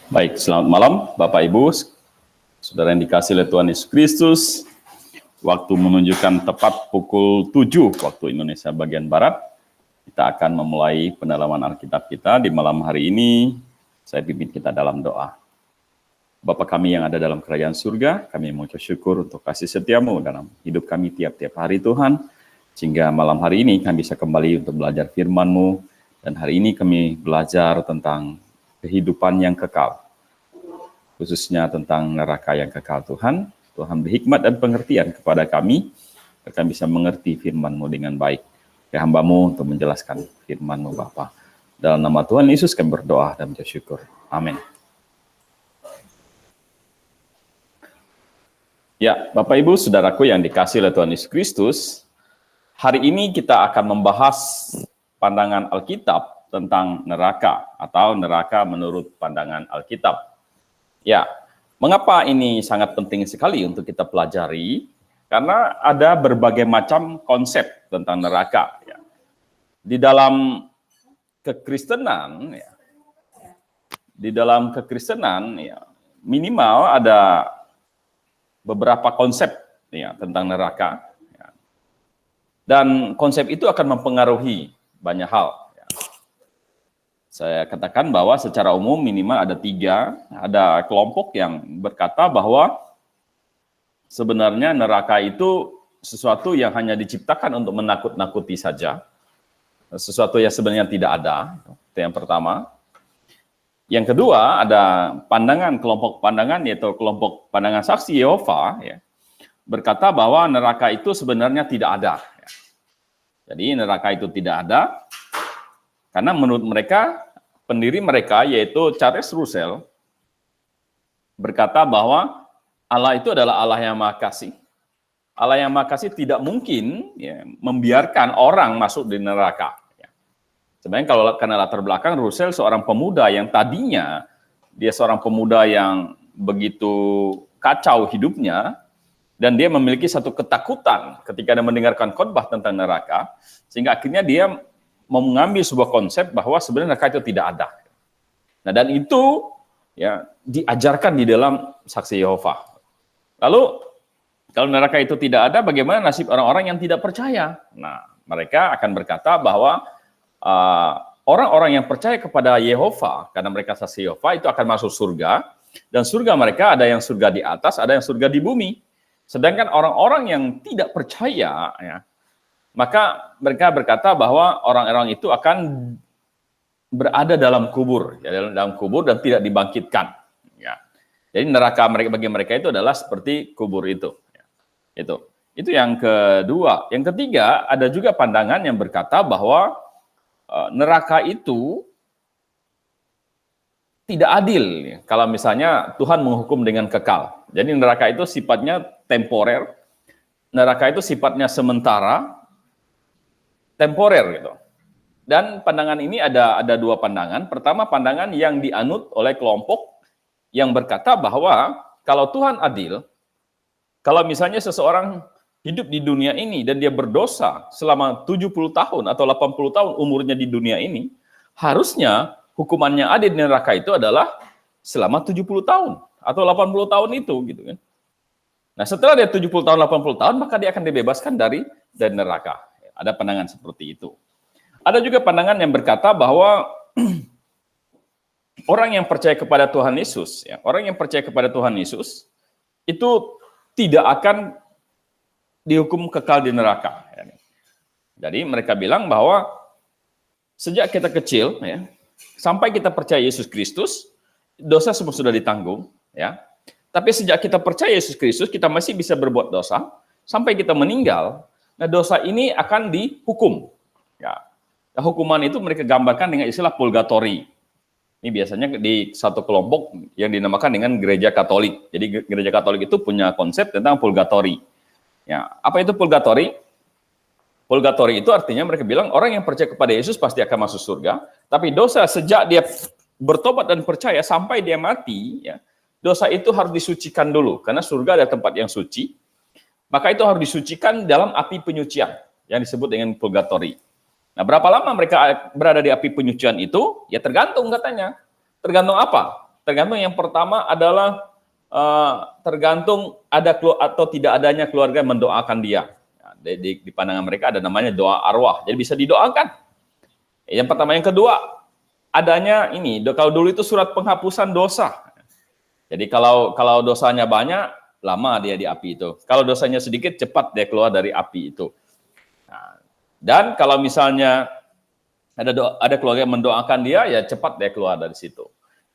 Baik, selamat malam Bapak Ibu, saudara yang dikasihi oleh Tuhan Yesus Kristus. Waktu menunjukkan tepat pukul 7 waktu Indonesia bagian Barat. Kita akan memulai pendalaman Alkitab kita di malam hari ini. Saya pimpin kita dalam doa. Bapa kami yang ada dalam kerajaan surga, kami mengucap syukur untuk kasih setiamu dalam hidup kami tiap-tiap hari Tuhan. Sehingga malam hari ini kami bisa kembali untuk belajar firman-Mu. Dan hari ini kami belajar tentang kehidupan yang kekal, khususnya tentang neraka yang kekal Tuhan. Tuhan berhikmat dan pengertian kepada kami, agar kami bisa mengerti firman-Mu dengan baik. Ya hamba-Mu untuk menjelaskan firman-Mu Bapa. Dalam nama Tuhan Yesus kami berdoa dan bersyukur. Amin. Ya, Bapak Ibu, saudaraku yang dikasihi oleh Tuhan Yesus Kristus, hari ini kita akan membahas pandangan Alkitab tentang neraka atau neraka menurut pandangan Alkitab. Ya, mengapa ini sangat penting sekali untuk kita pelajari? Karena ada berbagai macam konsep tentang neraka. Ya. Di dalam kekristenan, ya, minimal ada beberapa konsep ya, tentang neraka. Ya. Dan konsep itu akan mempengaruhi banyak hal. Saya katakan bahwa secara umum minimal ada 3, ada kelompok yang berkata bahwa sebenarnya neraka itu sesuatu yang hanya diciptakan untuk menakut-nakuti saja, sesuatu yang sebenarnya tidak ada, itu yang pertama. Yang kedua ada kelompok pandangan yaitu kelompok pandangan saksi Yehova, ya, berkata bahwa neraka itu sebenarnya tidak ada. Ya. Jadi neraka itu tidak ada, karena menurut mereka, pendiri mereka yaitu Charles Russell berkata bahwa Allah itu adalah Allah yang Maha Kasih. Allah yang Maha Kasih tidak mungkin ya, membiarkan orang masuk di neraka. Ya. Sebenarnya kalau karena latar belakang Russell seorang pemuda yang tadinya dia seorang pemuda yang begitu kacau hidupnya dan dia memiliki satu ketakutan ketika dia mendengarkan khotbah tentang neraka, sehingga akhirnya dia mengambil sebuah konsep bahwa sebenarnya neraka itu tidak ada. Nah, dan itu ya diajarkan di dalam saksi Yehova. Lalu kalau neraka itu tidak ada, bagaimana nasib orang-orang yang tidak percaya? Nah, mereka akan berkata bahwa orang-orang yang percaya kepada Yehova, karena mereka saksi Yehova, itu akan masuk surga, dan surga mereka ada yang surga di atas, ada yang surga di bumi. Sedangkan orang-orang yang tidak percaya, ya, maka mereka berkata bahwa orang-orang itu akan berada dalam kubur, ya, dalam kubur dan tidak dibangkitkan. Ya. Jadi neraka bagi mereka itu adalah seperti kubur itu. Ya. Itu yang kedua. Yang ketiga, ada juga pandangan yang berkata bahwa neraka itu tidak adil. Ya. Kalau misalnya Tuhan menghukum dengan kekal. Jadi neraka itu sifatnya temporer, neraka itu sifatnya sementara, temporer gitu. Dan pandangan ini ada 2 pandangan. Pertama, pandangan yang dianut oleh kelompok yang berkata bahwa kalau Tuhan adil, kalau misalnya seseorang hidup di dunia ini dan dia berdosa selama 70 tahun atau 80 tahun umurnya di dunia ini, harusnya hukumannya adil di neraka itu adalah selama 70 tahun atau 80 tahun itu gitu kan. Nah, setelah dia 70 tahun, 80 tahun, maka dia akan dibebaskan dari neraka. Ada pandangan seperti itu. Ada juga pandangan yang berkata bahwa orang yang percaya kepada Tuhan Yesus, ya, orang yang percaya kepada Tuhan Yesus itu tidak akan dihukum kekal di neraka. Ya. Jadi mereka bilang bahwa sejak kita kecil, ya, sampai kita percaya Yesus Kristus, dosa semua sudah ditanggung. Ya. Tapi sejak kita percaya Yesus Kristus, kita masih bisa berbuat dosa sampai kita meninggal. Nah, dosa ini akan dihukum. Ya. Nah, hukuman itu mereka gambarkan dengan istilah purgatori. Ini biasanya di satu kelompok yang dinamakan dengan gereja Katolik. Jadi gereja Katolik itu punya konsep tentang purgatori. Ya, apa itu purgatori? Purgatori itu artinya mereka bilang orang yang percaya kepada Yesus pasti akan masuk surga, tapi dosa sejak dia bertobat dan percaya sampai dia mati, ya, dosa itu harus disucikan dulu, karena surga ada tempat yang suci, maka itu harus disucikan dalam api penyucian yang disebut dengan purgatori. Nah, berapa lama mereka berada di api penyucian itu? Ya tergantung katanya. Tergantung apa? Tergantung yang pertama adalah tergantung ada atau tidak adanya keluarga yang mendoakan dia. Di pandangan mereka ada namanya doa arwah, jadi bisa didoakan. Yang pertama, yang kedua adanya ini, kalau dulu itu surat penghapusan dosa. Jadi kalau dosanya banyak, lama dia di api itu. Kalau dosanya sedikit, cepat dia keluar dari api itu. Nah, dan kalau misalnya ada keluarga yang mendoakan dia, ya cepat dia keluar dari situ.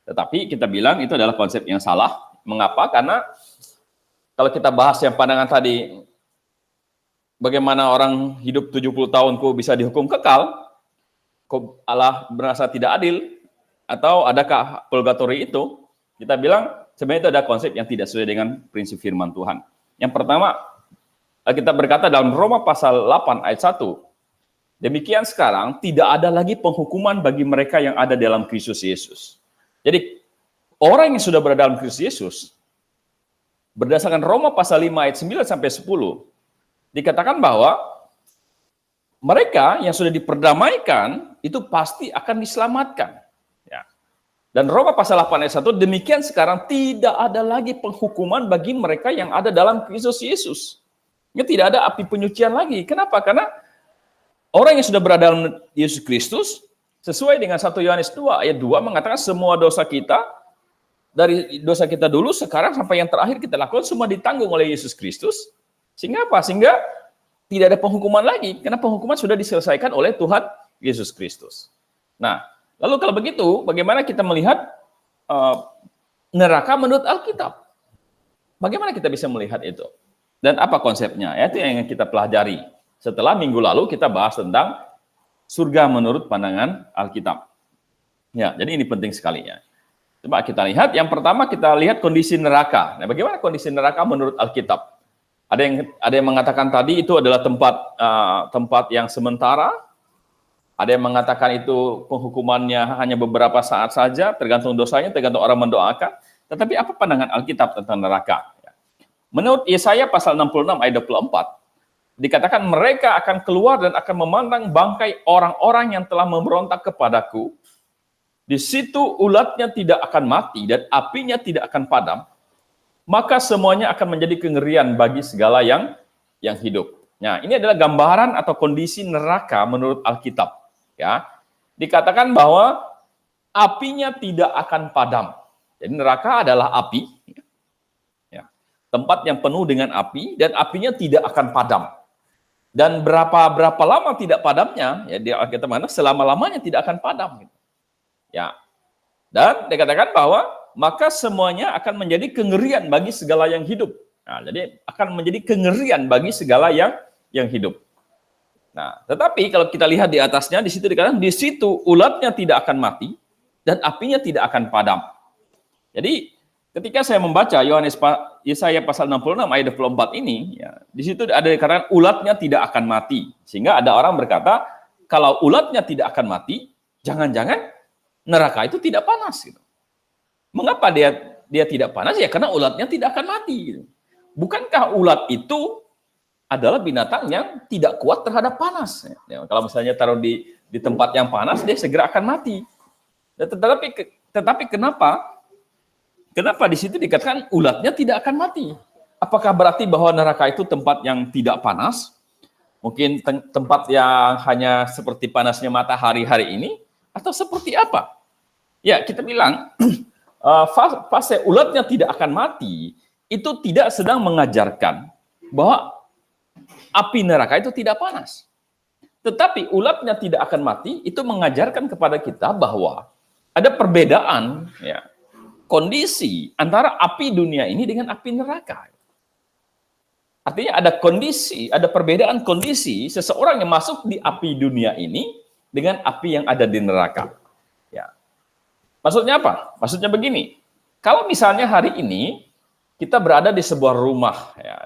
Tetapi kita bilang itu adalah konsep yang salah. Mengapa? Karena kalau kita bahas yang pandangan tadi, bagaimana orang hidup 70 tahun kok bisa dihukum kekal, kok Allah merasa tidak adil, atau adakah purgatori itu? Kita bilang sebenarnya itu ada konsep yang tidak sesuai dengan prinsip firman Tuhan. Yang pertama, kita berkata dalam Roma pasal 8 ayat 1, demikian sekarang tidak ada lagi penghukuman bagi mereka yang ada dalam Kristus Yesus. Jadi orang yang sudah berada dalam Kristus Yesus, berdasarkan Roma pasal 5 ayat 9 sampai 10, dikatakan bahwa mereka yang sudah diperdamaikan itu pasti akan diselamatkan. Ya. Dan Roma pasal 8 ayat 1, demikian sekarang tidak ada lagi penghukuman bagi mereka yang ada dalam Kristus Yesus. Ya, tidak ada api penyucian lagi. Kenapa? Karena orang yang sudah berada dalam Yesus Kristus, sesuai dengan 1 Yohanes 2 ayat 2 mengatakan semua dosa kita, dari dosa kita dulu, sekarang sampai yang terakhir kita lakukan, semua ditanggung oleh Yesus Kristus. Sehingga apa? Sehingga tidak ada penghukuman lagi, karena penghukuman sudah diselesaikan oleh Tuhan Yesus Kristus. Nah, lalu kalau begitu, bagaimana kita melihat neraka menurut Alkitab? Bagaimana kita bisa melihat itu? Dan apa konsepnya? Itu yang kita pelajari. Setelah minggu lalu kita bahas tentang surga menurut pandangan Alkitab. Ya, jadi ini penting sekali ya. Coba kita lihat, yang pertama kita lihat kondisi neraka. Nah, bagaimana kondisi neraka menurut Alkitab? Ada yang mengatakan tadi itu adalah tempat yang sementara. Ada yang mengatakan itu penghukumannya hanya beberapa saat saja, tergantung dosanya, tergantung orang mendoakan. Tetapi apa pandangan Alkitab tentang neraka? Menurut Yesaya pasal 66 ayat 24, dikatakan mereka akan keluar dan akan memandang bangkai orang-orang yang telah memberontak kepadaku. Di situ ulatnya tidak akan mati dan apinya tidak akan padam. Maka semuanya akan menjadi kengerian bagi segala yang hidup. Nah, ini adalah gambaran atau kondisi neraka menurut Alkitab. Ya, dikatakan bahwa apinya tidak akan padam. Jadi neraka adalah api, ya, tempat yang penuh dengan api dan apinya tidak akan padam. Dan berapa lama tidak padamnya? Ya, di Alkitab mana selama-lamanya tidak akan padam. Ya, dan dikatakan bahwa maka semuanya akan menjadi kengerian bagi segala yang hidup. Nah, jadi akan menjadi kengerian bagi segala yang hidup. Nah, tetapi kalau kita lihat di atasnya, di situ dikatakan di situ ulatnya tidak akan mati dan apinya tidak akan padam. Jadi ketika saya membaca Yesaya pasal 66 ayat 24 ini, ya, di situ ada dikatakan ulatnya tidak akan mati. Sehingga ada orang berkata, kalau ulatnya tidak akan mati, jangan-jangan neraka itu tidak panas. Gitu. Mengapa dia tidak panas? Ya karena ulatnya tidak akan mati. Gitu. Bukankah ulat itu adalah binatang yang tidak kuat terhadap panas? Ya, kalau misalnya taruh di tempat yang panas, dia segera akan mati. Tetapi kenapa di situ dikatakan ulatnya tidak akan mati? Apakah berarti bahwa neraka itu tempat yang tidak panas? Mungkin tempat yang hanya seperti panasnya matahari hari ini? Atau seperti apa? Ya, kita bilang fase ulatnya tidak akan mati itu tidak sedang mengajarkan bahwa api neraka itu tidak panas. Tetapi ulatnya tidak akan mati itu mengajarkan kepada kita bahwa ada perbedaan ya, kondisi antara api dunia ini dengan api neraka. Artinya ada perbedaan kondisi seseorang yang masuk di api dunia ini dengan api yang ada di neraka. Ya. Maksudnya apa? Maksudnya begini, kalau misalnya hari ini kita berada di sebuah rumah, ya,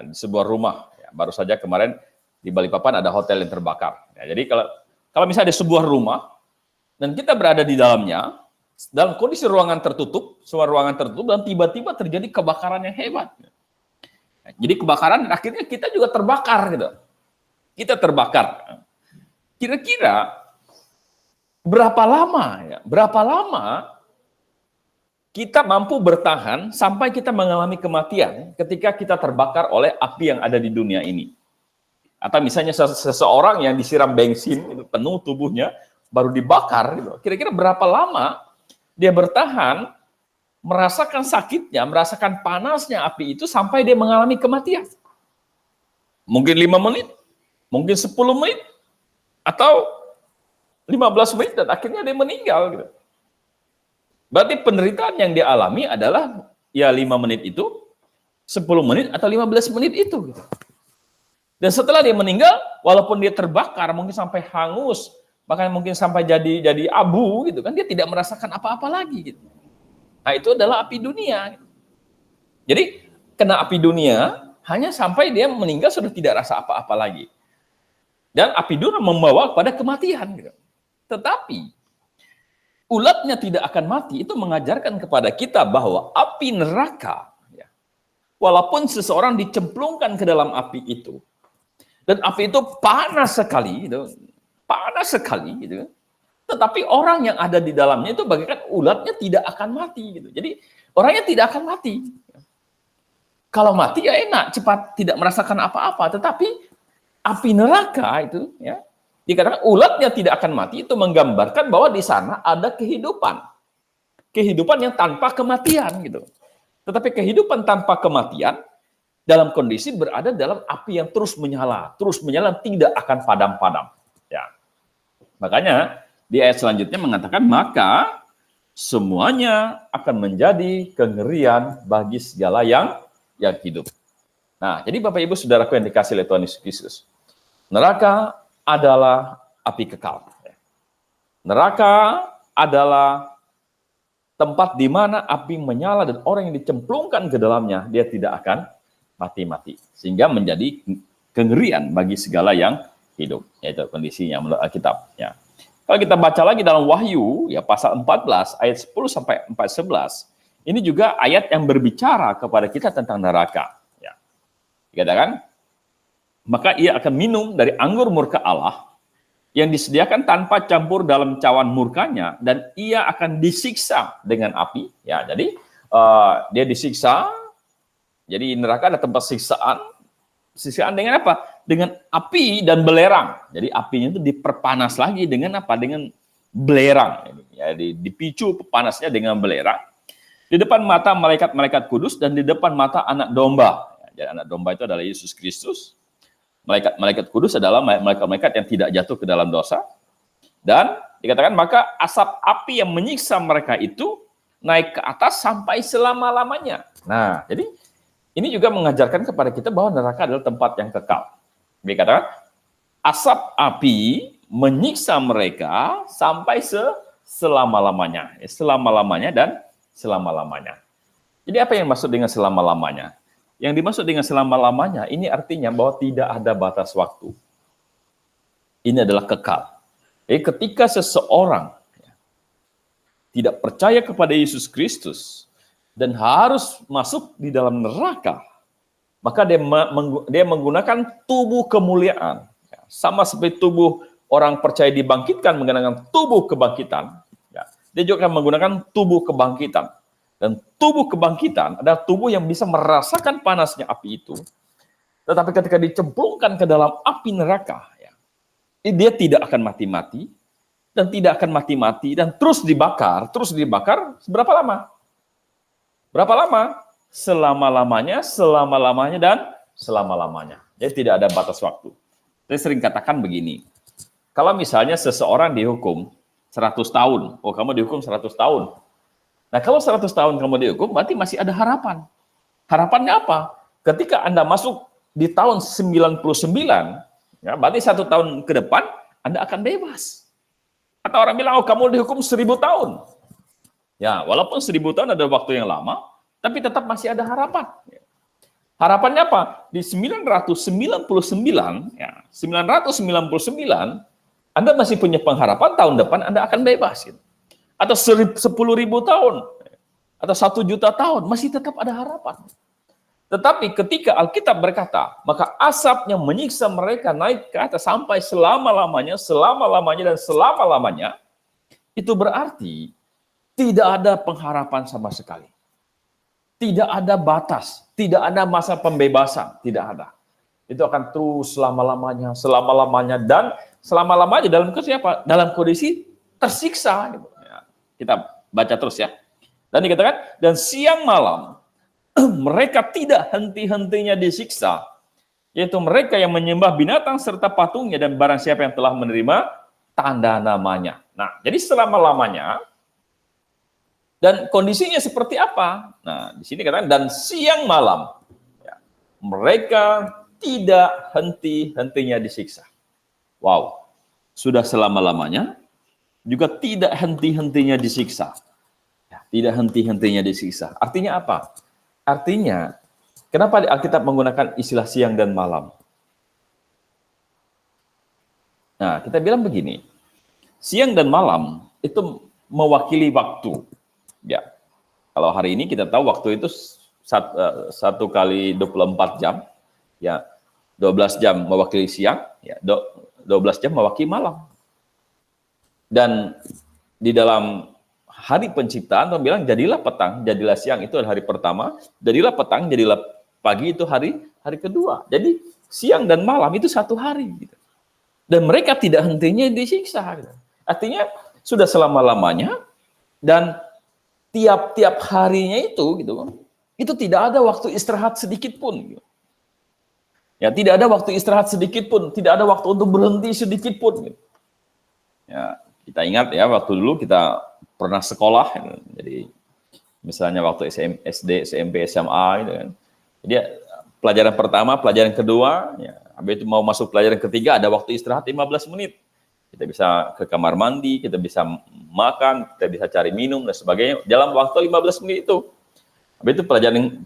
baru saja kemarin di Balikpapan ada hotel yang terbakar. Ya, jadi kalau misalnya ada sebuah rumah dan kita berada di dalamnya, dalam kondisi ruangan tertutup, semua ruangan tertutup, dan tiba-tiba terjadi kebakaran yang hebat. Ya, jadi kebakaran, akhirnya kita juga terbakar, gitu. Kita terbakar. Kira-kira berapa lama kita mampu bertahan sampai kita mengalami kematian ketika kita terbakar oleh api yang ada di dunia ini. Atau misalnya seseorang yang disiram bensin, itu penuh tubuhnya, baru dibakar, gitu. Kira-kira berapa lama dia bertahan, merasakan sakitnya, merasakan panasnya api itu sampai dia mengalami kematian? Mungkin 5 menit, mungkin 10 menit, atau 15 menit, dan akhirnya dia meninggal. Gitu. Berarti penderitaan yang dia alami adalah ya 5 menit itu, 10 menit, atau 15 menit itu. Gitu. Dan setelah dia meninggal, walaupun dia terbakar, mungkin sampai hangus, bahkan mungkin sampai jadi abu, gitu kan, dia tidak merasakan apa-apa lagi. Gitu. Nah, itu adalah api dunia. Gitu. Jadi, kena api dunia, hanya sampai dia meninggal sudah tidak rasa apa-apa lagi. Dan api dunia membawa kepada kematian. Gitu. Tetapi, ulatnya tidak akan mati, itu mengajarkan kepada kita bahwa api neraka, ya, walaupun seseorang dicemplungkan ke dalam api itu, dan api itu panas sekali, gitu, gitu. Tetapi orang yang ada di dalamnya itu bagaikan ulatnya tidak akan mati, gitu. Jadi orangnya tidak akan mati. Kalau mati ya enak, cepat, tidak merasakan apa-apa. Tetapi api neraka itu, ya, dikatakan ulatnya tidak akan mati, itu menggambarkan bahwa di sana ada kehidupan yang tanpa kematian, gitu. Tetapi kehidupan tanpa kematian dalam kondisi berada dalam api yang terus menyala, tidak akan padam-padam. Ya. Makanya di ayat selanjutnya mengatakan, maka semuanya akan menjadi kengerian bagi segala yang hidup. Nah, jadi Bapak Ibu Saudaraku yang dikasihi oleh Tuhan Yesus Kristus, neraka adalah api kekal. Neraka adalah tempat di mana api menyala dan orang yang dicemplungkan ke dalamnya, dia tidak akan mati-mati, sehingga menjadi kengerian bagi segala yang hidup. Yaitu kondisinya menurut Alkitab. Ya. Kalau kita baca lagi dalam Wahyu, ya pasal 14 ayat 10 sampai 11, ini juga ayat yang berbicara kepada kita tentang neraka. Ya. Dikatakan, maka ia akan minum dari anggur murka Allah yang disediakan tanpa campur dalam cawan murkanya, dan ia akan disiksa dengan api. Ya, jadi dia disiksa. Jadi neraka ada tempat siksaan. Siksaan dengan apa? Dengan api dan belerang. Jadi apinya itu diperpanas lagi dengan apa? Dengan belerang. Ya, dipicu panasnya dengan belerang. Di depan mata malaikat-malaikat kudus dan di depan mata anak domba. Jadi anak domba itu adalah Yesus Kristus. Malaikat-malaikat kudus adalah malaikat-malaikat yang tidak jatuh ke dalam dosa. Dan dikatakan maka asap api yang menyiksa mereka itu naik ke atas sampai selama-lamanya. Nah, jadi ini juga mengajarkan kepada kita bahwa neraka adalah tempat yang kekal. Dikatakan, asap api menyiksa mereka sampai selama-lamanya. Selama-lamanya dan selama-lamanya. Jadi apa yang dimaksud dengan selama-lamanya? Yang dimaksud dengan selama-lamanya, ini artinya bahwa tidak ada batas waktu. Ini adalah kekal. Jadi ketika seseorang tidak percaya kepada Yesus Kristus, dan harus masuk di dalam neraka, maka dia menggunakan tubuh kemuliaan. Sama seperti tubuh orang percaya dibangkitkan menggunakan tubuh kebangkitan, dia juga akan menggunakan tubuh kebangkitan. Dan tubuh kebangkitan adalah tubuh yang bisa merasakan panasnya api itu. Tetapi ketika dicemplungkan ke dalam api neraka, dia tidak akan mati-mati, dan tidak akan mati-mati, dan terus dibakar, seberapa lama? Berapa lama? Selama-lamanya, dan selama-lamanya. Jadi tidak ada batas waktu. Saya sering katakan begini, kalau misalnya seseorang dihukum 100 tahun, oh kamu dihukum 100 tahun. Nah kalau 100 tahun kamu dihukum, berarti masih ada harapan. Harapannya apa? Ketika Anda masuk di tahun 99, ya, berarti 1 tahun ke depan, Anda akan bebas. Atau orang bilang, oh kamu dihukum 1000 tahun. Ya, walaupun 1000 tahun ada waktu yang lama, tapi tetap masih ada harapan. Harapannya apa? Di 999, ya, 999, Anda masih punya pengharapan tahun depan Anda akan bebas. Gitu. Atau 10.000 tahun, atau 1 juta tahun, masih tetap ada harapan. Tetapi ketika Alkitab berkata, maka asap yang menyiksa mereka naik ke atas sampai selama-lamanya, dan selama-lamanya, itu berarti Tidak ada pengharapan sama sekali. Tidak ada batas, tidak ada masa pembebasan, tidak ada. Itu akan terus selama-lamanya, dan selama-lamanya dalam kondisi apa? Dalam kondisi tersiksa. Gitu. Ya, kita baca terus ya. Dan dikatakan, dan siang malam mereka tidak henti-hentinya disiksa, yaitu mereka yang menyembah binatang serta patungnya dan barang siapa yang telah menerima tanda namanya. Nah, jadi selama-lamanya. Dan kondisinya seperti apa? Nah, di sini katakan, dan siang malam ya, mereka tidak henti-hentinya disiksa. Wow, sudah selama-lamanya juga tidak henti-hentinya disiksa. Ya, tidak henti-hentinya disiksa. Artinya apa? Artinya, kenapa Alkitab menggunakan istilah siang dan malam? Nah, kita bilang begini, siang dan malam itu mewakili waktu. Ya, kalau hari ini kita tahu waktu itu 1 kali 24 jam, ya 12 jam mewakili siang, ya 12 jam mewakili malam. Dan di dalam hari penciptaan, Tuhan bilang jadilah petang, jadilah siang, itu hari pertama, jadilah petang, jadilah pagi, itu hari kedua. Jadi siang dan malam itu satu hari. Gitu. Dan mereka tidak hentinya disiksa. Gitu. Artinya sudah selama-lamanya, dan tiap harinya itu tidak ada waktu istirahat sedikit pun. Ya, tidak ada waktu istirahat sedikit pun, tidak ada waktu untuk berhenti sedikit pun. Ya, kita ingat ya, waktu dulu kita pernah sekolah, jadi misalnya waktu SD, SMP, SMA, gitu kan. Jadi pelajaran pertama, pelajaran kedua, ya, habis itu mau masuk pelajaran ketiga, ada waktu istirahat 15 menit. Kita bisa ke kamar mandi, kita bisa makan, kita bisa cari minum, dan sebagainya, dalam waktu 15 menit itu. Habis itu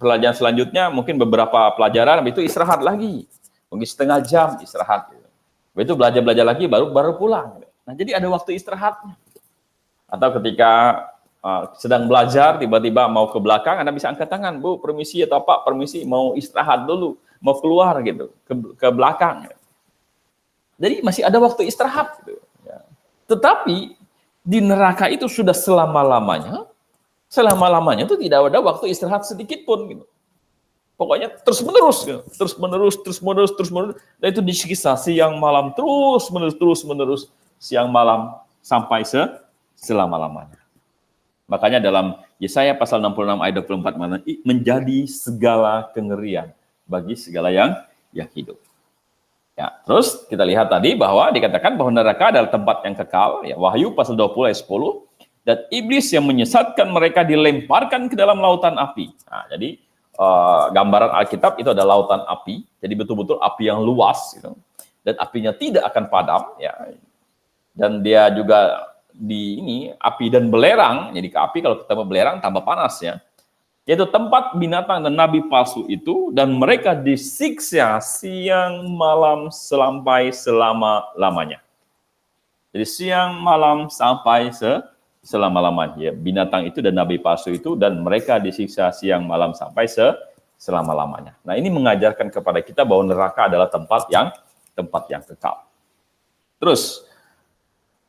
pelajaran selanjutnya, mungkin beberapa pelajaran, habis itu istirahat lagi. Mungkin setengah jam istirahat. Habis itu belajar lagi, baru pulang. Nah, jadi ada waktu istirahatnya. Atau ketika sedang belajar, tiba-tiba mau ke belakang, Anda bisa angkat tangan, Bu, permisi atau Pak, permisi, mau istirahat dulu, mau keluar gitu, ke belakang. Jadi masih ada waktu istirahat. Gitu. Ya. Tetapi di neraka itu sudah selama-lamanya itu tidak ada waktu istirahat sedikit pun. Gitu. Pokoknya terus-menerus. Gitu. Terus-menerus. Dan itu disiksa siang malam, terus-menerus, siang malam, sampai selama-lamanya. Makanya dalam Yesaya pasal 66 ayat 24, menjadi segala kengerian bagi segala yang hidup. Ya, terus kita lihat tadi bahwa dikatakan bahwa neraka adalah tempat yang kekal, ya, Wahyu pasal 20 ayat 10, dan iblis yang menyesatkan mereka dilemparkan ke dalam lautan api. Nah, jadi gambaran Alkitab itu ada lautan api, jadi betul-betul api yang luas, gitu. Dan apinya tidak akan padam, ya. Dan dia juga api dan belerang, jadi ke api kalau ketemu belerang tambah panas, ya. Yaitu tempat binatang dan nabi palsu itu, dan mereka disiksa siang malam sampai selama-lamanya. Jadi siang malam sampai selama-lamanya. Ya, binatang itu dan nabi palsu itu, dan mereka disiksa siang malam sampai selama-lamanya. Nah, ini mengajarkan kepada kita bahwa neraka adalah tempat yang kekal. Terus,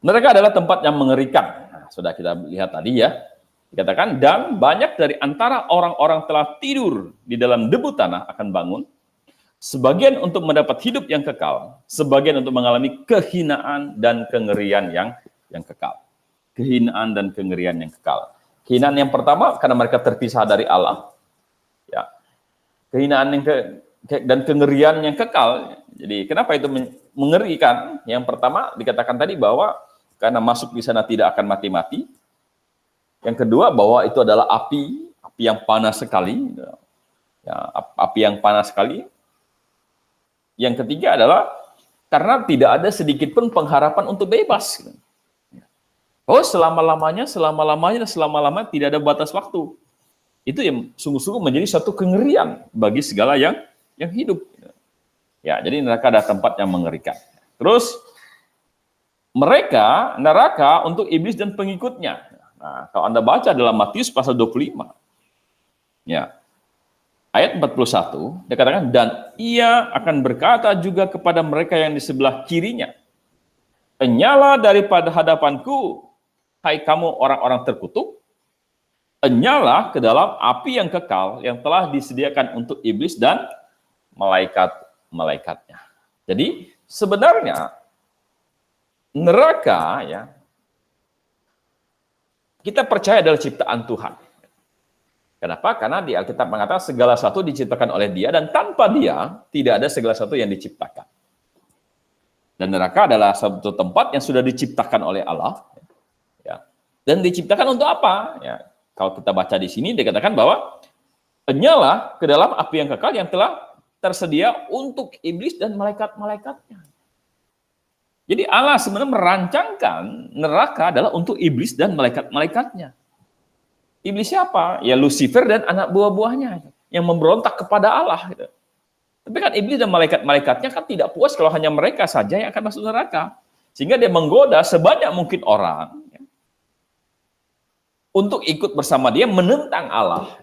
neraka adalah tempat yang mengerikan. Nah, sudah kita lihat tadi ya. Dikatakan, dan banyak dari antara orang-orang telah tidur di dalam debu tanah akan bangun, sebagian untuk mendapat hidup yang kekal, sebagian untuk mengalami kehinaan dan kengerian yang kekal. Kehinaan dan kengerian yang kekal. Kehinaan yang pertama, karena mereka terpisah dari Allah. Ya. Kehinaan dan kengerian yang kekal. Jadi, kenapa itu mengerikan? Yang pertama, dikatakan tadi bahwa karena masuk di sana tidak akan mati-mati. Yang kedua, bahwa itu adalah api yang panas sekali. Ya, api yang panas sekali. Yang ketiga adalah karena tidak ada sedikit pun pengharapan untuk bebas. Oh, selama-lamanya tidak ada batas waktu. Itu yang sungguh-sungguh menjadi satu kengerian bagi segala yang hidup. Ya, jadi neraka adalah tempat yang mengerikan. Terus, neraka untuk iblis dan pengikutnya. Nah, kalau Anda baca dalam Matius pasal 25, ya, ayat 41, dikatakan, dan ia akan berkata juga kepada mereka yang di sebelah kirinya, penyalah daripada hadapanku, hai kamu orang-orang terkutuk, Nyala ke dalam api yang kekal yang telah disediakan untuk iblis dan malaikat-malaikatnya. Jadi sebenarnya neraka ya, kita percaya adalah ciptaan Tuhan. Kenapa? Karena di Alkitab mengatakan segala sesuatu diciptakan oleh Dia dan tanpa Dia tidak ada segala sesuatu yang diciptakan. Dan neraka adalah satu tempat yang sudah diciptakan oleh Allah. Ya. Dan diciptakan untuk apa? Ya. Kalau kita baca di sini dikatakan bahwa nyala ke dalam api yang kekal yang telah tersedia untuk iblis dan malaikat-malaikatnya. Jadi Allah sebenarnya merancangkan neraka adalah untuk iblis dan malaikat-malaikatnya. Iblis siapa? Ya Lucifer dan anak buah-buahnya yang memberontak kepada Allah. Gitu. Tapi kan iblis dan malaikat-malaikatnya kan tidak puas kalau hanya mereka saja yang akan masuk neraka. Sehingga dia menggoda sebanyak mungkin orang ya, untuk ikut bersama dia menentang Allah.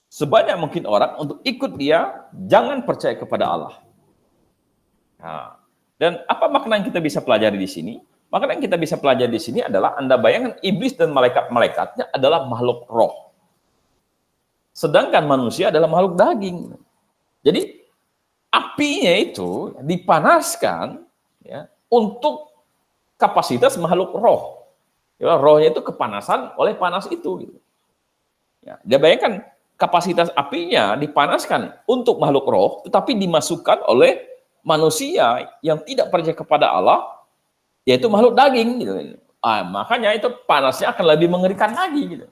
Sebanyak mungkin orang untuk ikut dia, jangan percaya kepada Allah. Nah, dan apa makna yang kita bisa pelajari di sini? Makna yang kita bisa pelajari di sini adalah Anda bayangkan iblis dan malaikat-malaikatnya adalah makhluk roh. Sedangkan manusia adalah makhluk daging. Jadi apinya itu dipanaskan ya, untuk kapasitas makhluk roh. Ya, rohnya itu kepanasan oleh panas itu. Gitu. Ya, dia bayangkan kapasitas apinya dipanaskan untuk makhluk roh, tetapi dimasukkan oleh manusia yang tidak percaya kepada Allah, yaitu makhluk daging. Gitu. Makanya itu panasnya akan lebih mengerikan lagi. Gitu.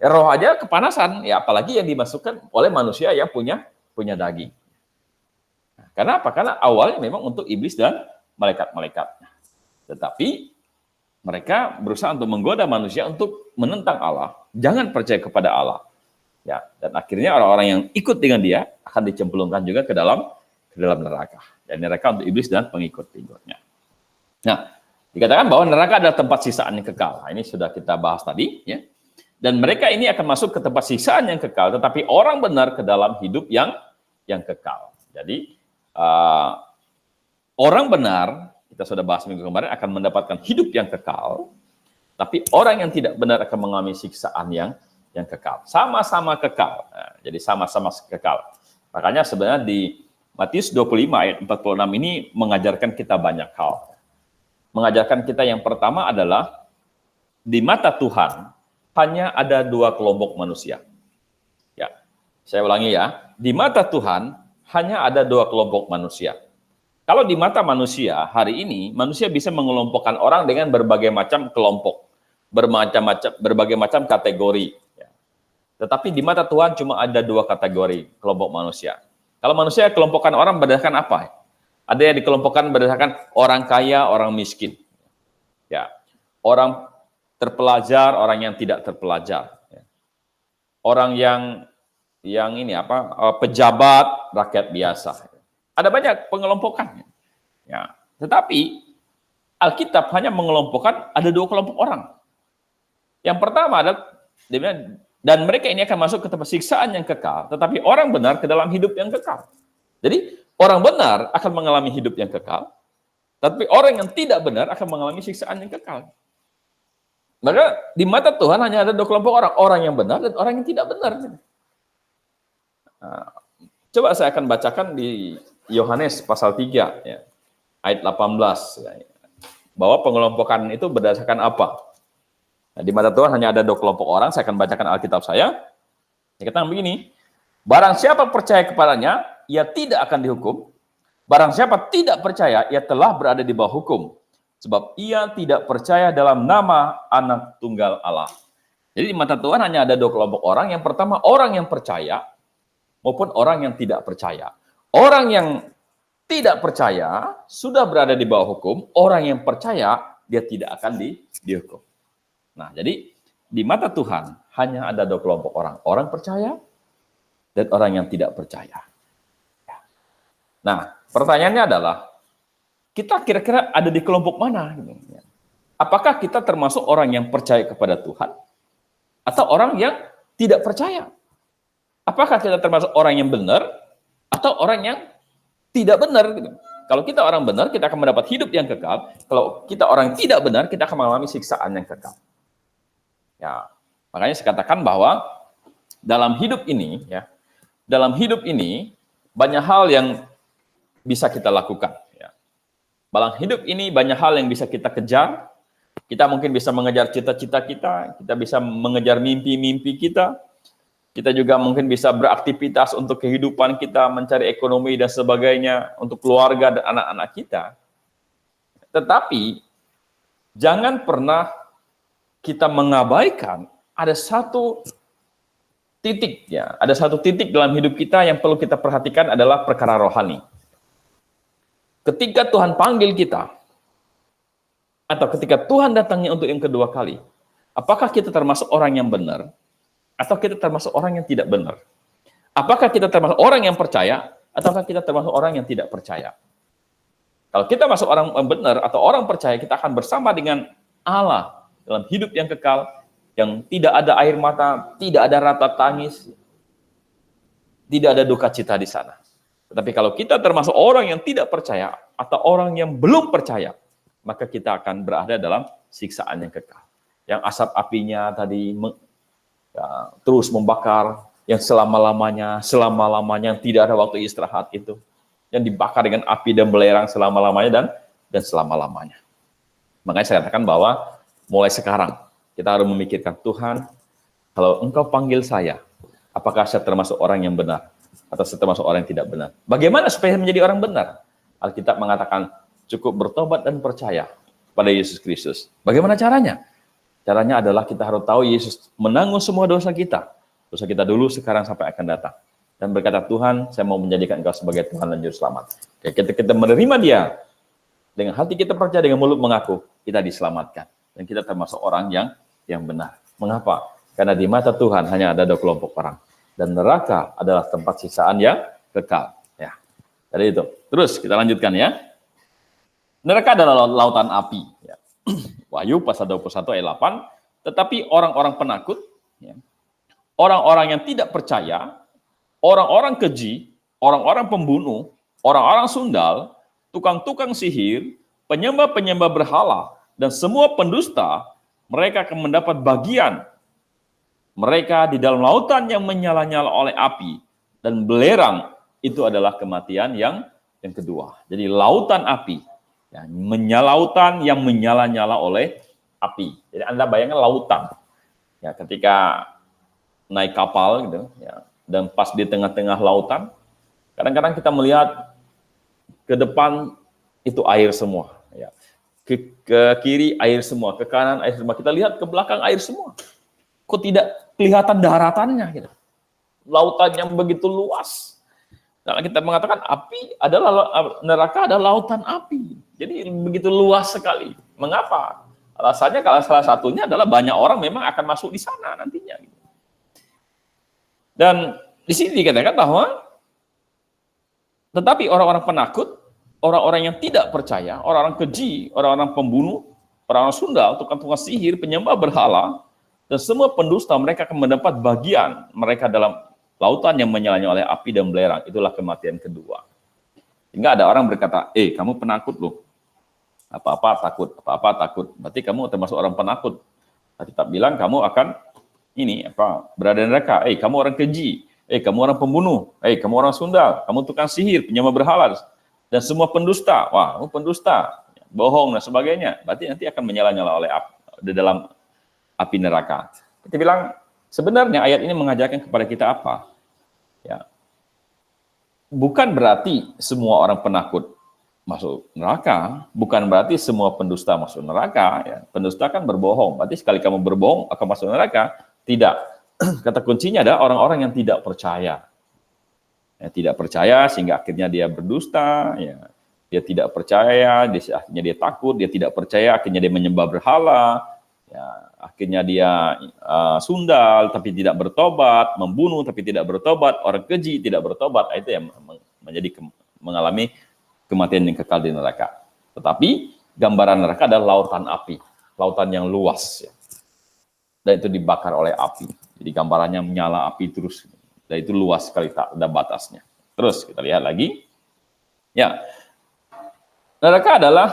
Ya, roh aja kepanasan, ya apalagi yang dimasukkan oleh manusia yang punya daging. Nah, kenapa? Karena awalnya memang untuk iblis dan malaikat-malaikatnya. Tetapi mereka berusaha untuk menggoda manusia untuk menentang Allah. Jangan percaya kepada Allah. Ya, dan akhirnya orang-orang yang ikut dengan dia akan dicemplungkan juga ke dalam neraka. Dan neraka untuk iblis dan pengikut-pengikutnya. Nah, dikatakan bahwa neraka adalah tempat sisaan yang kekal. Nah, ini sudah kita bahas tadi, ya. Dan mereka ini akan masuk ke tempat sisaan yang kekal, tetapi orang benar ke dalam hidup yang kekal. Jadi orang benar, kita sudah bahas minggu kemarin, akan mendapatkan hidup yang kekal, tapi orang yang tidak benar akan mengalami siksaan yang kekal. Sama-sama kekal. Nah, jadi sama-sama kekal. Makanya sebenarnya di Matius 25 ayat 46 ini mengajarkan kita banyak hal. Mengajarkan kita yang pertama adalah di mata Tuhan hanya ada dua kelompok manusia. Ya, saya ulangi ya. Di mata Tuhan hanya ada dua kelompok manusia. Kalau di mata manusia hari ini manusia bisa mengelompokkan orang dengan berbagai macam kelompok, berbagai macam kategori. Ya. Tetapi di mata Tuhan cuma ada dua kategori kelompok manusia. Kalau manusia kelompokkan orang berdasarkan apa? Ada yang dikelompokkan berdasarkan orang kaya, orang miskin. Ya, orang terpelajar, orang yang tidak terpelajar. Ya. Orang yang ini apa? Pejabat, rakyat biasa. Ada banyak pengelompokan. Ya. Tetapi Alkitab hanya mengelompokkan ada dua kelompok orang. Yang pertama adalah dan mereka ini akan masuk ke tempat siksaan yang kekal, tetapi orang benar ke dalam hidup yang kekal. Jadi orang benar akan mengalami hidup yang kekal, tapi orang yang tidak benar akan mengalami siksaan yang kekal. Maka di mata Tuhan hanya ada dua kelompok orang, orang yang benar dan orang yang tidak benar. Nah, coba saya akan bacakan di Yohanes pasal 3, ya, ayat 18, ya, bahwa pengelompokan itu berdasarkan apa? Nah, di mata Tuhan hanya ada dua kelompok orang. Saya akan bacakan Alkitab saya. Dikatakan begini, barang siapa percaya kepadanya, ia tidak akan dihukum. Barang siapa tidak percaya, ia telah berada di bawah hukum. Sebab ia tidak percaya dalam nama Anak Tunggal Allah. Jadi di mata Tuhan hanya ada dua kelompok orang. Yang pertama, orang yang percaya maupun orang yang tidak percaya. Orang yang tidak percaya sudah berada di bawah hukum. Orang yang percaya, dia tidak akan dihukum. Nah, jadi di mata Tuhan hanya ada dua kelompok orang. Orang percaya dan orang yang tidak percaya. Nah, pertanyaannya adalah, kita kira-kira ada di kelompok mana? Apakah kita termasuk orang yang percaya kepada Tuhan? Atau orang yang tidak percaya? Apakah kita termasuk orang yang benar? Atau orang yang tidak benar? Kalau kita orang benar, kita akan mendapat hidup yang kekal. Kalau kita orang tidak benar, kita akan mengalami siksaan yang kekal. Ya, makanya saya katakan bahwa dalam hidup ini, ya, dalam hidup ini banyak hal yang bisa kita lakukan. Ya. Dalam hidup ini banyak hal yang bisa kita kejar. Kita mungkin bisa mengejar cita-cita kita bisa mengejar mimpi-mimpi kita. Kita juga mungkin bisa beraktivitas untuk kehidupan kita, mencari ekonomi dan sebagainya, untuk keluarga dan anak-anak kita. Tetapi, jangan pernah kita mengabaikan ada satu titik, ya, ada satu titik dalam hidup kita yang perlu kita perhatikan adalah perkara rohani. Ketika Tuhan panggil kita, atau ketika Tuhan datangnya untuk yang kedua kali, apakah kita termasuk orang yang benar, atau kita termasuk orang yang tidak benar? Apakah kita termasuk orang yang percaya, ataukah kita termasuk orang yang tidak percaya? Kalau kita masuk orang yang benar atau orang percaya, kita akan bersama dengan Allah dalam hidup yang kekal, yang tidak ada air mata, tidak ada rata tangis, tidak ada duka cita di sana. Tetapi kalau kita termasuk orang yang tidak percaya atau orang yang belum percaya, maka kita akan berada dalam siksaan yang kekal. Yang asap apinya tadi terus membakar, yang selama-lamanya tidak ada waktu istirahat itu, yang dibakar dengan api dan belerang selama-lamanya dan selama-lamanya. Makanya saya katakan bahwa mulai sekarang kita harus memikirkan, Tuhan, kalau Engkau panggil saya, apakah saya termasuk orang yang benar atau saya termasuk orang yang tidak benar? Bagaimana supaya menjadi orang benar? Alkitab mengatakan cukup bertobat dan percaya pada Yesus Kristus. Bagaimana caranya? Caranya adalah kita harus tahu Yesus menanggung semua dosa kita dulu, sekarang, sampai akan datang. Dan berkata, Tuhan, saya mau menjadikan Engkau sebagai Tuhan dan Juru Selamat. Kita menerima Dia, dengan hati kita percaya, dengan mulut mengaku, kita diselamatkan. Dan kita termasuk orang yang benar. Mengapa? Karena di mata Tuhan hanya ada 2 kelompok orang. Dan neraka adalah tempat siksaan yang kekal. Ya. Jadi itu. Terus kita lanjutkan ya. Neraka adalah lautan api. Ya. Wahyu pasal 21 ayat 8. Tetapi orang-orang penakut, ya, orang-orang yang tidak percaya, orang-orang keji, orang-orang pembunuh, orang-orang sundal, tukang-tukang sihir, penyembah-penyembah berhala, dan semua pendusta, mereka akan mendapat bagian. Mereka di dalam lautan yang menyala-nyala oleh api, dan belerang itu adalah kematian yang kedua. Jadi lautan api, ya, lautan yang menyala-nyala oleh api. Jadi Anda bayangkan lautan, ya, ketika naik kapal gitu, ya, dan pas di tengah-tengah lautan, kadang-kadang kita melihat ke depan itu air semua, ya. Ke kiri air semua, ke kanan air semua. Kita lihat ke belakang air semua. Kok tidak kelihatan daratannya gitu. Lautan yang begitu luas. Nah, kita mengatakan api adalah neraka adalah lautan api. Jadi begitu luas sekali. Mengapa? Alasannya kalau salah satunya adalah banyak orang memang akan masuk di sana nantinya. Dan di sini dikatakan bahwa tetapi orang-orang penakut, orang-orang yang tidak percaya, orang-orang keji, orang-orang pembunuh, orang-orang sundal, tukang-tukang sihir, penyembah berhala, dan semua pendusta, mereka akan mendapat bagian mereka dalam lautan yang menyala oleh api dan belerang. Itulah kematian kedua. Sehingga ada orang berkata, kamu penakut loh. Apa-apa takut. Berarti kamu termasuk orang penakut. Alkitab bilang kamu akan berada di neraka. Kamu orang keji. Kamu orang pembunuh. Kamu orang sundal. Kamu tukang sihir, penyembah berhala. Dan semua pendusta. Wah, kamu pendusta. Bohong dan sebagainya. Berarti nanti akan menyala-nyala oleh api, di dalam api neraka. Kita bilang, sebenarnya ayat ini mengajarkan kepada kita apa? Ya. Bukan berarti semua orang penakut masuk neraka, bukan berarti semua pendusta masuk neraka. Ya. Pendusta kan berbohong, berarti sekali kamu berbohong akan masuk neraka. Tidak. Kata kuncinya adalah orang-orang yang tidak percaya. Ya, tidak percaya sehingga akhirnya dia berdusta, ya. Dia tidak percaya, akhirnya dia takut, dia tidak percaya, akhirnya dia menyembah berhala, ya. Akhirnya dia sundal tapi tidak bertobat, membunuh tapi tidak bertobat, orang keji tidak bertobat. Itu yang mengalami kematian yang kekal di neraka. Tetapi gambaran neraka adalah lautan api, lautan yang luas, ya. Dan itu dibakar oleh api. Jadi gambarannya menyala api terus. Dan itu luas sekali, tak ada batasnya. Terus kita lihat lagi. Ya, neraka adalah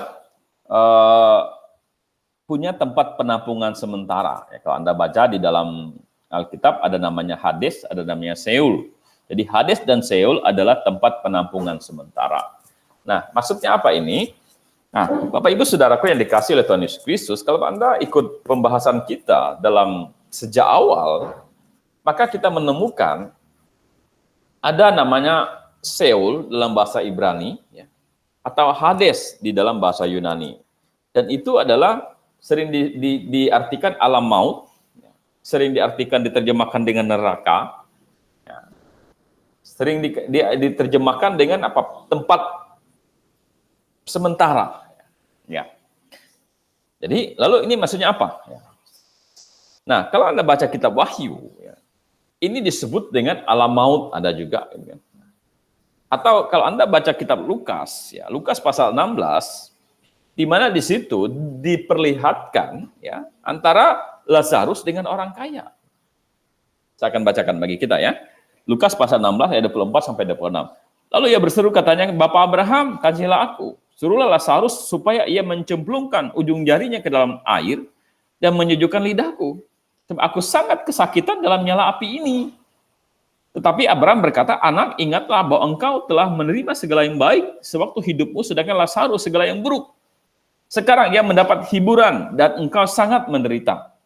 punya tempat penampungan sementara. Ya, kalau Anda baca di dalam Alkitab ada namanya Hades, ada namanya Seol. Jadi Hades dan Seol adalah tempat penampungan sementara. Nah, maksudnya apa ini? Nah, Bapak Ibu Saudaraku yang dikasih oleh Tuhan Yesus Kristus, kalau Anda ikut pembahasan kita dalam sejak awal, maka kita menemukan ada namanya Seol dalam bahasa Ibrani, ya, atau Hades di dalam bahasa Yunani. Dan itu adalah sering diartikan alam maut, sering diartikan diterjemahkan dengan neraka, ya. Sering diterjemahkan dengan apa? Tempat sementara. Ya. Jadi lalu ini maksudnya apa? Ya. Nah, kalau Anda baca kitab Wahyu, ya, ini disebut dengan alam maut, ada juga. Atau kalau Anda baca kitab Lukas, ya, Lukas pasal 16, di mana di situ diperlihatkan ya antara Lazarus dengan orang kaya. Saya akan bacakan bagi kita ya. Lukas pasal 16 ayat 24 sampai 26. Lalu ia berseru katanya, Bapak Abraham, kasihilah aku. Suruhlah Lazarus supaya ia mencemplungkan ujung jarinya ke dalam air dan menyejukkan lidahku. Sebab aku sangat kesakitan dalam nyala api ini. Tetapi Abraham berkata, anak, ingatlah bahwa engkau telah menerima segala yang baik sewaktu hidupmu, sedangkan Lazarus segala yang buruk. Sekarang ia mendapat hiburan dan engkau sangat menderita.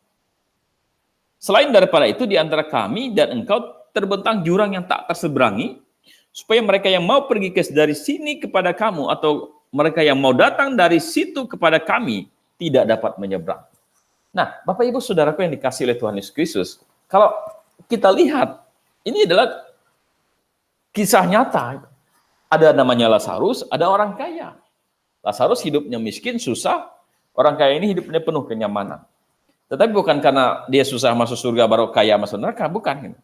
Selain daripada itu, di antara kami dan engkau terbentang jurang yang tak terseberangi, supaya mereka yang mau pergi dari sini kepada kamu, atau mereka yang mau datang dari situ kepada kami, tidak dapat menyeberang. Nah, Bapak Ibu Saudaraku yang dikasih oleh Tuhan Yesus Kristus, kalau kita lihat, ini adalah kisah nyata. Ada namanya Lazarus, ada orang kaya. Lazarus hidupnya miskin, susah. Orang kaya ini hidupnya penuh kenyamanan. Tetapi bukan karena dia susah masuk surga baru kaya masuk neraka, bukan.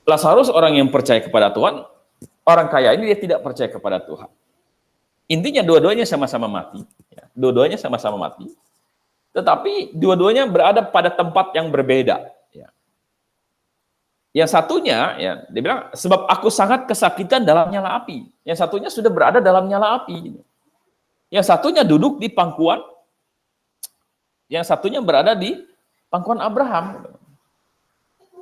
Lazarus orang yang percaya kepada Tuhan, orang kaya ini dia tidak percaya kepada Tuhan. Intinya dua-duanya sama-sama mati. Dua-duanya sama-sama mati. Tetapi dua-duanya berada pada tempat yang berbeda. Yang satunya, ya, dia bilang, sebab aku sangat kesakitan dalam nyala api. Yang satunya sudah berada dalam nyala api. Yang satunya duduk di pangkuan, yang satunya berada di pangkuan Abraham.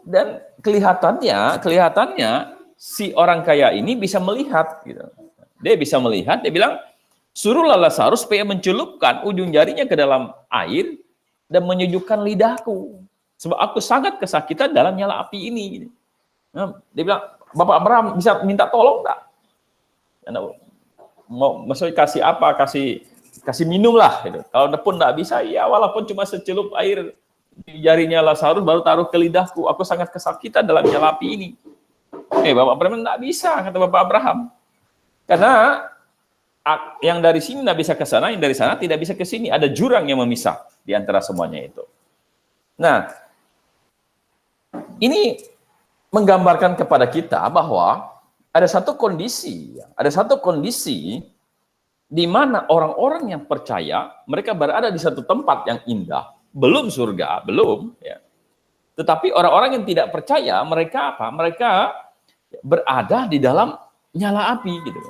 Dan kelihatannya si orang kaya ini bisa melihat. Gitu. Dia bisa melihat, dia bilang, suruhlah Lazarus supaya mencelupkan ujung jarinya ke dalam air dan menyejukkan lidahku. Sebab aku sangat kesakitan dalam nyala api ini. Nah, dia bilang, Bapak Abraham bisa minta tolong enggak? Maksudnya kasih apa? Kasih minum lah. Gitu. Kalau pun enggak bisa, ya walaupun cuma secelup air di jarinya Lazarus baru taruh ke lidahku. Aku sangat kesakitan dalam nyala api ini. Bapak Abraham enggak bisa, kata Bapak Abraham. Karena yang dari sini enggak bisa ke sana, yang dari sana tidak bisa ke sini. Ada jurang yang memisah di antara semuanya itu. Nah, ini menggambarkan kepada kita bahwa ada satu kondisi di mana orang-orang yang percaya, mereka berada di satu tempat yang indah, belum surga, belum, ya. Tetapi orang-orang yang tidak percaya, mereka apa? Mereka berada di dalam nyala api, gitu.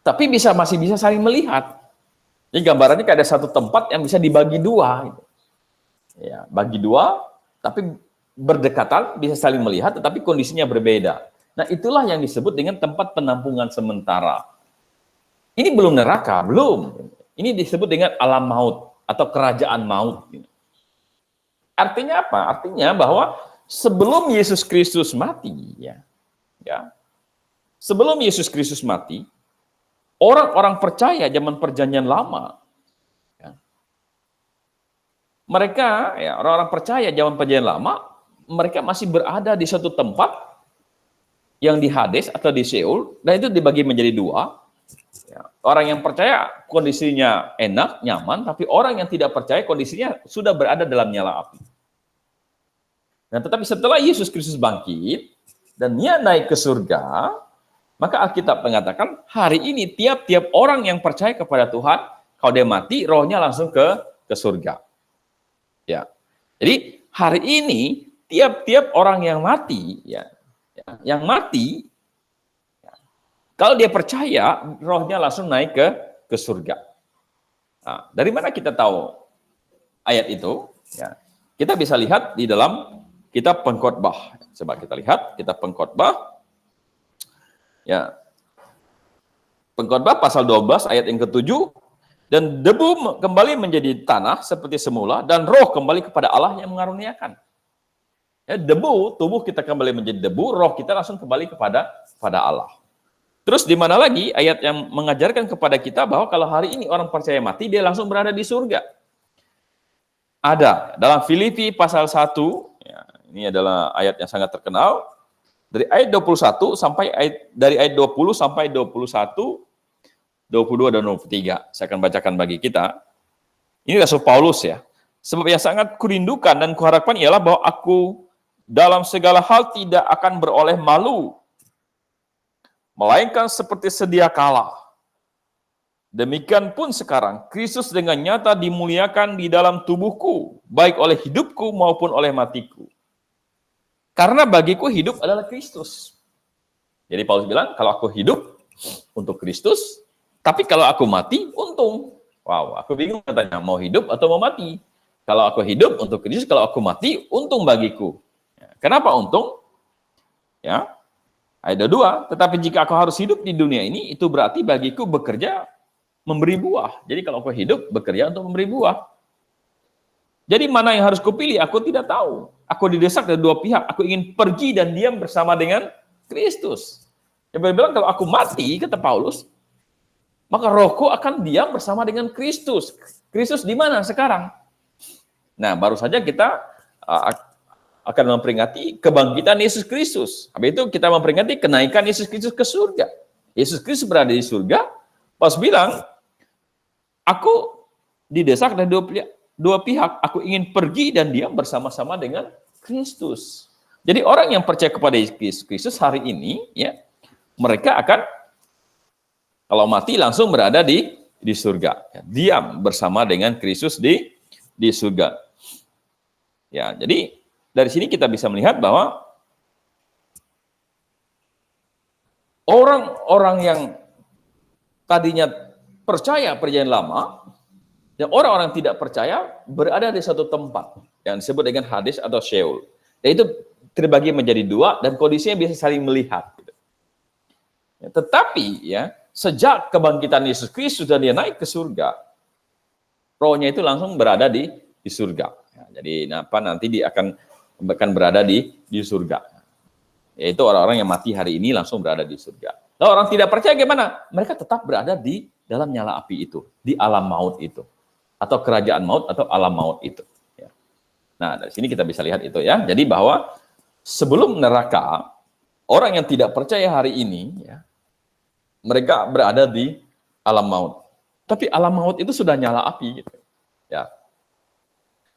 Tapi masih bisa saling melihat. Jadi gambarannya kayak ada satu tempat yang bisa dibagi dua, gitu. Ya, bagi dua, tapi berdekatan, bisa saling melihat, tetapi kondisinya berbeda. Nah, itulah yang disebut dengan tempat penampungan sementara. Ini belum neraka, belum. Ini disebut dengan alam maut atau kerajaan maut. Artinya apa? Artinya bahwa sebelum Yesus Kristus mati, ya, sebelum Yesus Kristus mati, orang-orang percaya zaman Perjanjian Lama, mereka, ya, orang-orang percaya zaman Perjanjian Lama, mereka masih berada di satu tempat yang di Hades atau di Seol, dan itu dibagi menjadi dua. Ya, orang yang percaya kondisinya enak, nyaman, tapi orang yang tidak percaya kondisinya sudah berada dalam nyala api. Nah, tetapi setelah Yesus Kristus bangkit dan dia naik ke surga, maka Alkitab mengatakan hari ini tiap-tiap orang yang percaya kepada Tuhan, kalau dia mati, rohnya langsung ke surga. Ya, jadi hari ini tiap-tiap orang yang mati, yang mati, kalau dia percaya, rohnya langsung naik ke surga. Nah, dari mana kita tahu ayat itu? Ya, kita bisa lihat di dalam kitab Pengkhotbah. Coba kita lihat kitab Pengkhotbah. Ya, Pengkhotbah pasal 12 ayat yang ke-7, dan debu kembali menjadi tanah seperti semula, dan roh kembali kepada Allah yang mengaruniakan. Ya, debu, tubuh kita kembali menjadi debu, roh kita langsung kembali kepada Allah. Terus di mana lagi ayat yang mengajarkan kepada kita bahwa kalau hari ini orang percaya mati, dia langsung berada di surga? Ada dalam Filipi pasal 1, ya, ini adalah ayat yang sangat terkenal, dari ayat 21 sampai dari ayat 20 sampai 21, 22 dan 23. Saya akan bacakan bagi kita. Ini Rasul Paulus ya. Sebab yang sangat kurindukan dan kuharapkan ialah bahwa aku dalam segala hal tidak akan beroleh malu, melainkan seperti sedia kala. Demikian pun sekarang, Kristus dengan nyata dimuliakan di dalam tubuhku, baik oleh hidupku maupun oleh matiku. Karena bagiku hidup adalah Kristus. Jadi Paulus bilang, kalau aku hidup untuk Kristus, tapi kalau aku mati, untung. Wow, aku bingung katanya, mau hidup atau mau mati? Kalau aku hidup untuk Kristus, kalau aku mati, untung bagiku. Kenapa untung? Ya, ayat 2, tetapi jika aku harus hidup di dunia ini, itu berarti bagiku bekerja memberi buah. Jadi kalau aku hidup, bekerja untuk memberi buah. Jadi mana yang harus kupilih? Aku tidak tahu. Aku didesak dari dua pihak. Aku ingin pergi dan diam bersama dengan Kristus. Dia bilang kalau aku mati, kata Paulus, maka rohku akan diam bersama dengan Kristus. Kristus di mana sekarang? Nah, baru saja kita akan memperingati kebangkitan Yesus Kristus. Habis itu kita memperingati kenaikan Yesus Kristus ke surga. Yesus Kristus berada di surga, pas bilang, aku didesak dari dua pihak. Aku ingin pergi dan diam bersama-sama dengan Kristus. Jadi orang yang percaya kepada Yesus Kristus hari ini, ya, mereka akan kalau mati langsung berada di surga. Ya, diam bersama dengan Kristus di surga. Ya, jadi dari sini kita bisa melihat bahwa orang-orang yang tadinya percaya perjanjian lama, dan orang-orang tidak percaya berada di satu tempat yang disebut dengan Hades atau Sheol. Dan itu terbagi menjadi dua dan kondisinya bisa saling melihat. Ya, tetapi ya sejak kebangkitan Yesus Kristus dan dia naik ke surga, rohnya itu langsung berada di surga. Ya, jadi nanti dia akan berada di surga. Yaitu orang-orang yang mati hari ini langsung berada di surga. Nah, orang tidak percaya gimana? Mereka tetap berada di dalam nyala api itu, di alam maut itu, atau kerajaan maut atau alam maut itu. Ya. Nah, dari sini kita bisa lihat itu ya. Jadi bahwa sebelum neraka, orang yang tidak percaya hari ini, ya, mereka berada di alam maut. Tapi alam maut itu sudah nyala api. Gitu. Ya.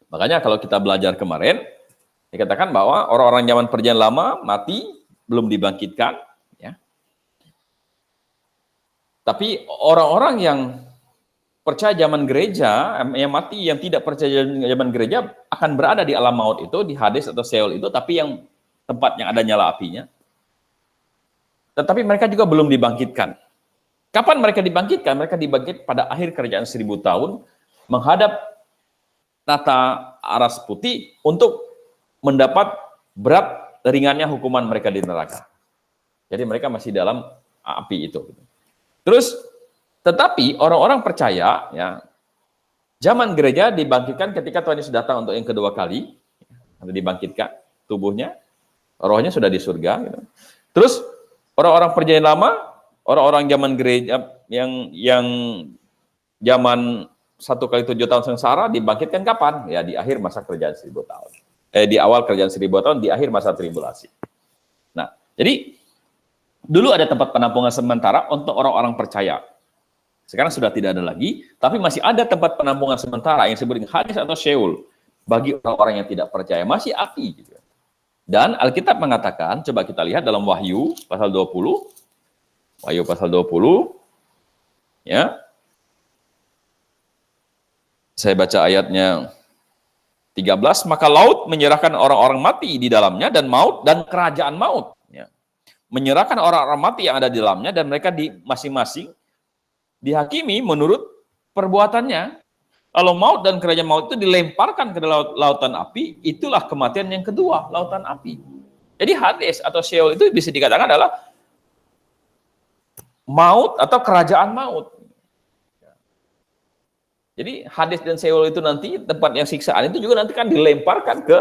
Makanya kalau kita belajar kemarin, dikatakan bahwa orang-orang zaman perjanjian lama mati, belum dibangkitkan. Ya. Tapi orang-orang yang percaya zaman gereja, yang mati, yang tidak percaya zaman gereja, akan berada di alam maut itu, di Hades atau Sheol itu, tapi yang tempat yang ada nyala apinya. Tetapi mereka juga belum dibangkitkan. Kapan mereka dibangkitkan? Mereka dibangkit pada akhir kerajaan 1000 tahun, menghadap tata aras putih untuk mendapat berat ringannya hukuman mereka di neraka. Jadi mereka masih dalam api itu. Terus, tetapi orang-orang percaya, ya, zaman gereja dibangkitkan ketika Tuhan Yesus datang untuk yang kedua kali, dibangkitkan tubuhnya, rohnya sudah di surga. Gitu. Terus orang-orang perjanjian lama, orang-orang zaman gereja yang zaman 1 kali 7 tahun sengsara dibangkitkan kapan? Ya di akhir masa kerajaan 1000 tahun. Di awal kerajaan 1000 tahun, di akhir masa tribulasi. Nah, jadi dulu ada tempat penampungan sementara untuk orang-orang percaya. Sekarang sudah tidak ada lagi, tapi masih ada tempat penampungan sementara yang disebut dengan Hades atau Sheol bagi orang-orang yang tidak percaya, masih api. Gitu. Dan Alkitab mengatakan, coba kita lihat dalam Wahyu pasal 20, Wahyu pasal 20, ya. Saya baca ayatnya 13, maka laut menyerahkan orang-orang mati di dalamnya dan maut dan kerajaan maut. Ya. Menyerahkan orang-orang mati yang ada di dalamnya dan mereka di masing-masing dihakimi menurut perbuatannya. Kalau maut dan kerajaan maut itu dilemparkan ke lautan api, itulah kematian yang kedua, lautan api. Jadi Hades atau Sheol itu bisa dikatakan adalah maut atau kerajaan maut. Jadi Hades dan Sheol itu nanti tempat yang siksaan itu juga nanti kan dilemparkan ke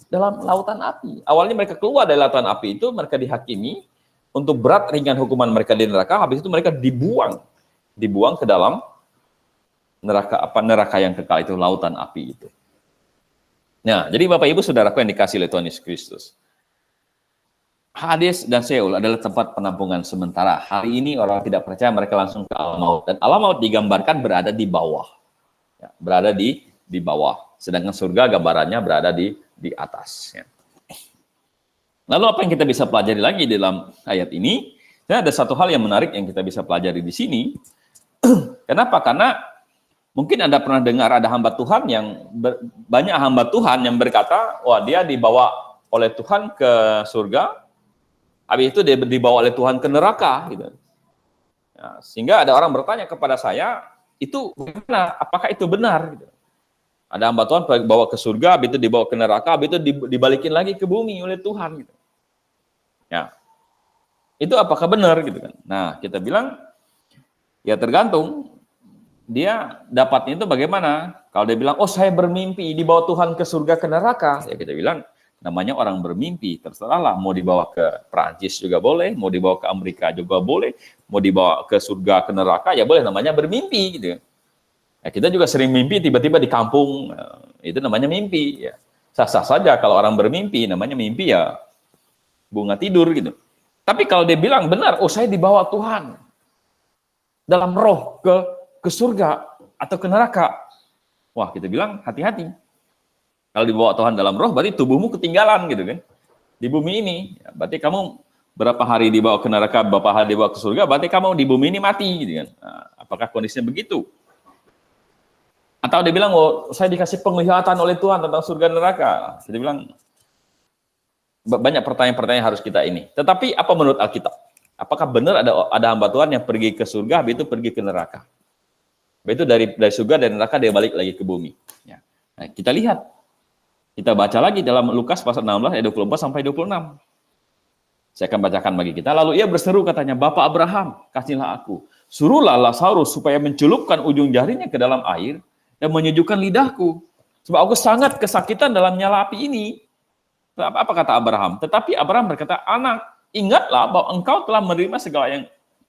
dalam lautan api. Awalnya mereka keluar dari lautan api itu, mereka dihakimi untuk berat ringan hukuman mereka di neraka, habis itu mereka dibuang ke dalam neraka yang kekal itu, lautan api itu. Nah, jadi Bapak Ibu Saudaraku yang dikasihi oleh Tuhan Yesus Kristus, Hades dan Sheol adalah tempat penampungan sementara. Hari ini orang tidak percaya, mereka langsung ke alam maut, dan alam maut digambarkan berada di bawah, ya, berada di bawah, sedangkan surga gambarannya berada di atas. Ya. Lalu apa yang kita bisa pelajari lagi dalam ayat ini? Ada satu hal yang menarik yang kita bisa pelajari di sini. Kenapa? Karena mungkin Anda pernah dengar ada hamba Tuhan banyak hamba Tuhan yang berkata, wah dia dibawa oleh Tuhan ke surga, habis itu dia dibawa oleh Tuhan ke neraka. Gitu. Ya, sehingga ada orang bertanya kepada saya, itu bagaimana? Apakah itu benar? Gitu. Ada hamba Tuhan bawa ke surga, habis itu dibawa ke neraka, habis itu dibalikin lagi ke bumi oleh Tuhan. Gitu. Ya, itu apakah benar? Gitu kan? Nah, kita bilang, ya tergantung. Dia dapatnya itu bagaimana? Kalau dia bilang, oh saya bermimpi dibawa Tuhan ke surga ke neraka, ya kita bilang namanya orang bermimpi, terserahlah, mau dibawa ke Prancis juga boleh, mau dibawa ke Amerika juga boleh, mau dibawa ke surga ke neraka ya boleh, namanya bermimpi gitu. Ya, kita juga sering mimpi tiba-tiba di kampung, itu namanya mimpi. Ya. Sah-sah saja kalau orang bermimpi, namanya mimpi ya bunga tidur gitu. Tapi kalau dia bilang benar, oh saya dibawa Tuhan dalam roh ke surga atau ke neraka. Wah, kita bilang hati-hati. Kalau dibawa Tuhan dalam roh, berarti tubuhmu ketinggalan gitu kan. Di bumi ini, ya, berarti kamu berapa hari dibawa ke neraka, berapa hari dibawa ke surga, berarti kamu di bumi ini mati gitu kan. Nah, apakah kondisinya begitu? Atau dia bilang, oh saya dikasih penglihatan oleh Tuhan tentang surga dan neraka. Saya bilang, banyak pertanyaan-pertanyaan harus kita ini. Tetapi apa menurut Alkitab? Apakah benar ada hamba Tuhan yang pergi ke surga, habis itu pergi ke neraka? Itu dari surga dan neraka dia balik lagi ke bumi. Ya. Nah, kita lihat, kita baca lagi dalam Lukas pasal 16 ayat 24 sampai 26. Saya akan bacakan bagi kita. Lalu ia berseru katanya, Bapak Abraham, kasihlah aku. Suruhlah Lazarus supaya mencelupkan ujung jarinya ke dalam air dan menyejukkan lidahku. Sebab aku sangat kesakitan dalam nyala api ini. Apa kata Abraham? Tetapi Abraham berkata, anak, ingatlah bahwa engkau telah menerima segala yang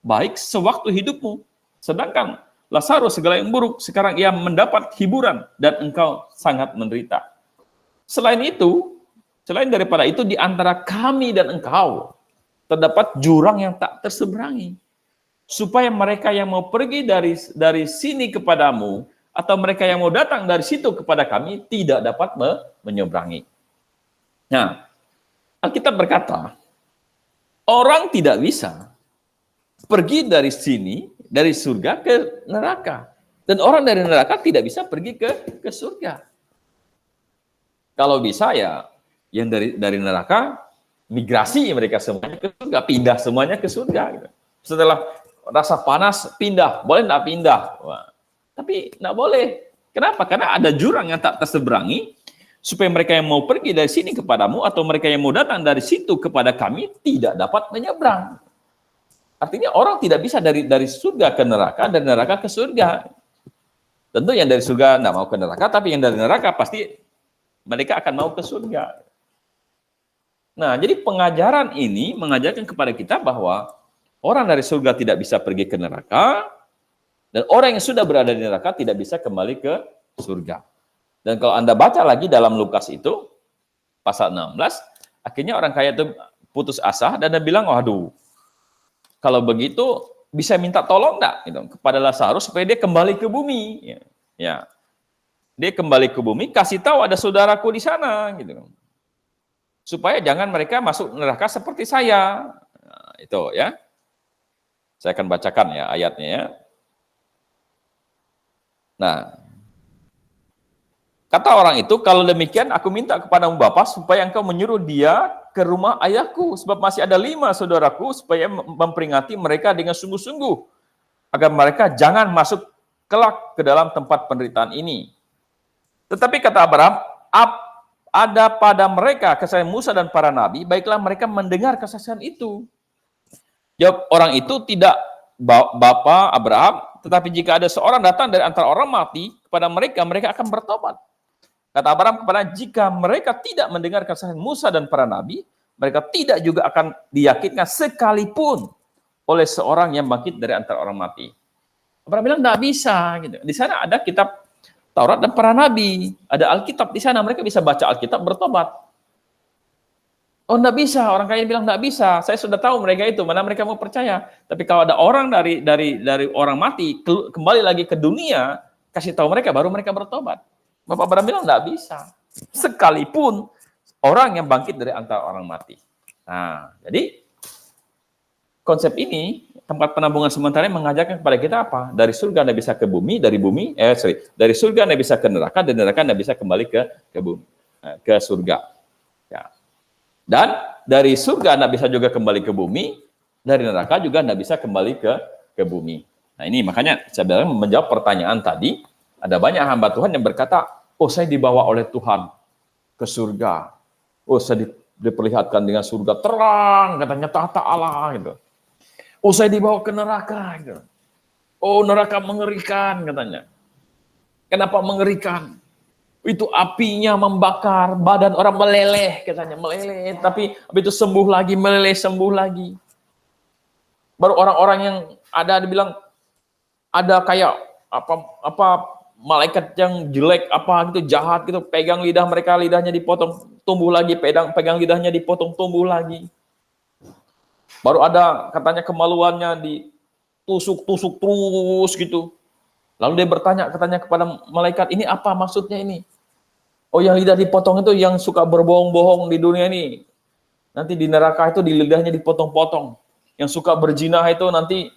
baik sewaktu hidupmu. Sedangkan Lazarus segala yang buruk, sekarang ia mendapat hiburan dan engkau sangat menderita. Selain daripada itu, di antara kami dan engkau terdapat jurang yang tak terseberangi. Supaya mereka yang mau pergi dari sini kepadamu, atau mereka yang mau datang dari situ kepada kami, tidak dapat menyeberangi. Nah, Alkitab berkata, orang tidak bisa pergi dari sini, dari surga ke neraka. Dan orang dari neraka tidak bisa pergi ke surga. Kalau bisa ya, yang dari neraka, migrasi mereka semuanya ke surga, pindah semuanya ke surga. Gitu. Setelah rasa panas, pindah. Boleh nggak pindah? Wah. Tapi nggak boleh. Kenapa? Karena ada jurang yang tak terseberangi, supaya mereka yang mau pergi dari sini kepadamu, atau mereka yang mau datang dari situ kepada kami, tidak dapat menyeberang. Artinya orang tidak bisa dari surga ke neraka, dari neraka ke surga. Tentu yang dari surga tidak mau ke neraka, tapi yang dari neraka pasti mereka akan mau ke surga. Nah, jadi pengajaran ini mengajarkan kepada kita bahwa orang dari surga tidak bisa pergi ke neraka, dan orang yang sudah berada di neraka tidak bisa kembali ke surga. Dan kalau Anda baca lagi dalam Lukas itu, pasal 16, akhirnya orang kaya itu putus asa dan dia bilang, waduh, kalau begitu bisa minta tolong enggak gitu, kepada Lazarus supaya dia kembali ke bumi. Ya. Dia kembali ke bumi, kasih tahu ada saudaraku di sana gitu. Supaya jangan mereka masuk neraka seperti saya. Nah, itu ya. Saya akan bacakan ya ayatnya ya. Nah, kata orang itu, kalau demikian aku minta kepadamu Bapa supaya engkau menyuruh dia ke rumah ayahku, sebab masih ada 5 saudaraku, supaya memperingati mereka dengan sungguh-sungguh, agar mereka jangan masuk kelak ke dalam tempat penderitaan ini. Tetapi kata Abraham, ada pada mereka kesaksian Musa dan para nabi, baiklah mereka mendengar kesaksian itu. Jawab orang itu, tidak Bapa Abraham, tetapi jika ada seorang datang dari antara orang mati kepada mereka, mereka akan bertobat. Kata Abraham kepada, jika mereka tidak mendengar kesaksian Musa dan para nabi, mereka tidak juga akan diyakinkan sekalipun oleh seorang yang bangkit dari antara orang mati. Abraham bilang tidak bisa. Gitu. Di sana ada kitab Taurat dan para nabi, ada Alkitab di sana, mereka bisa baca Alkitab, bertobat. Oh, enggak bisa. Orang kaya bilang enggak bisa. Saya sudah tahu mereka itu, mana mereka mau percaya. Tapi kalau ada orang dari orang mati kembali lagi ke dunia, kasih tahu mereka, baru mereka bertobat. Bapak Abraham bilang enggak bisa. Sekalipun orang yang bangkit dari antara orang mati. Nah, jadi konsep ini, tempat penampungan sementara mengajarkan kepada kita apa? Dari surga Anda bisa ke bumi, dari surga Anda bisa ke neraka, dan neraka Anda bisa kembali ke bumi, ke surga. Ya. Dan dari surga Anda bisa juga kembali ke bumi, dari neraka juga Anda bisa kembali ke bumi. Nah ini makanya saya bilang menjawab pertanyaan tadi, ada banyak hamba Tuhan yang berkata, oh saya dibawa oleh Tuhan ke surga. Oh saya diperlihatkan dengan surga terang, katanya tahta Allah gitu. Oh saya dibawa ke neraka gitu. Oh neraka mengerikan katanya. Kenapa mengerikan? Itu apinya membakar, badan orang meleleh katanya, meleleh, tapi itu sembuh lagi, meleleh, sembuh lagi. Baru orang-orang yang ada dibilang ada kayak apa malaikat yang jelek apa gitu, jahat gitu, pegang lidah mereka, lidahnya dipotong, tumbuh lagi, pegang lidahnya dipotong, tumbuh lagi. Baru ada katanya kemaluannya ditusuk-tusuk terus gitu. Lalu dia bertanya katanya kepada malaikat, ini apa maksudnya ini? Oh yang lidah dipotong itu yang suka berbohong-bohong di dunia ini. Nanti di neraka itu di lidahnya dipotong-potong. Yang suka berzina itu nanti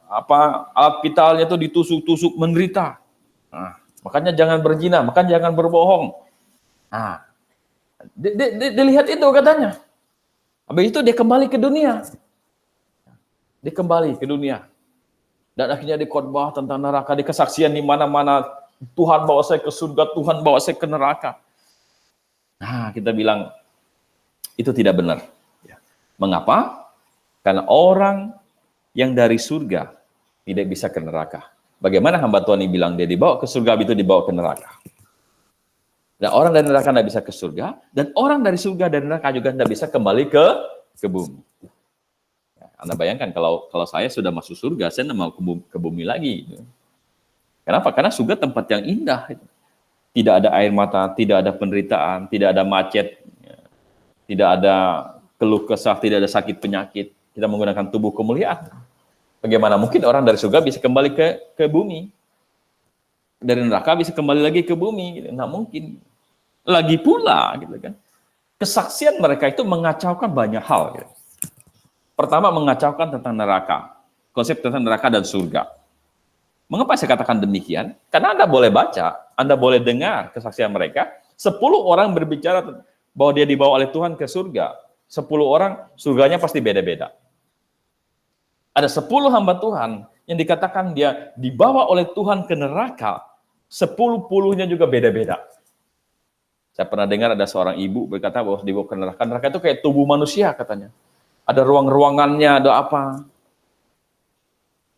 alat vitalnya itu ditusuk-tusuk menderita. Nah, makanya jangan berzina, makanya jangan berbohong. Nah, dilihat itu katanya. Habis itu dia kembali ke dunia. Dia kembali ke dunia. Dan akhirnya dikhotbah tentang neraka, di kesaksian di mana-mana. Tuhan bawa saya ke surga, Tuhan bawa saya ke neraka. Nah, kita bilang, itu tidak benar. Mengapa? Karena orang yang dari surga tidak bisa ke neraka. Bagaimana hamba Tuhan ini bilang dia dibawa ke surga, itu dibawa ke neraka. Dan orang dari neraka tidak bisa ke surga, dan orang dari surga dan neraka juga tidak bisa kembali ke bumi. Ya, Anda bayangkan kalau saya sudah masuk surga, saya tidak mau ke bumi lagi. Kenapa? Karena surga tempat yang indah. Tidak ada air mata, tidak ada penderitaan, tidak ada macet, tidak ada keluh kesah, tidak ada sakit penyakit. Kita menggunakan tubuh kemuliaan. Bagaimana mungkin orang dari surga bisa kembali ke bumi? Dari neraka bisa kembali lagi ke bumi? Nggak mungkin. Lagi pula, gitu kan? Kesaksian mereka itu mengacaukan banyak hal. Gitu. Pertama, mengacaukan tentang neraka. Konsep tentang neraka dan surga. Mengapa saya katakan demikian? Karena Anda boleh baca, Anda boleh dengar kesaksian mereka. 10 orang berbicara bahwa dia dibawa oleh Tuhan ke surga. 10 orang, surganya pasti beda-beda. Ada 10 hamba Tuhan yang dikatakan dia dibawa oleh Tuhan ke neraka, 10-10-nya juga beda-beda. Saya pernah dengar ada seorang ibu berkata bahwa dibawa ke neraka. Neraka itu kayak tubuh manusia katanya. Ada ruang-ruangannya, ada apa.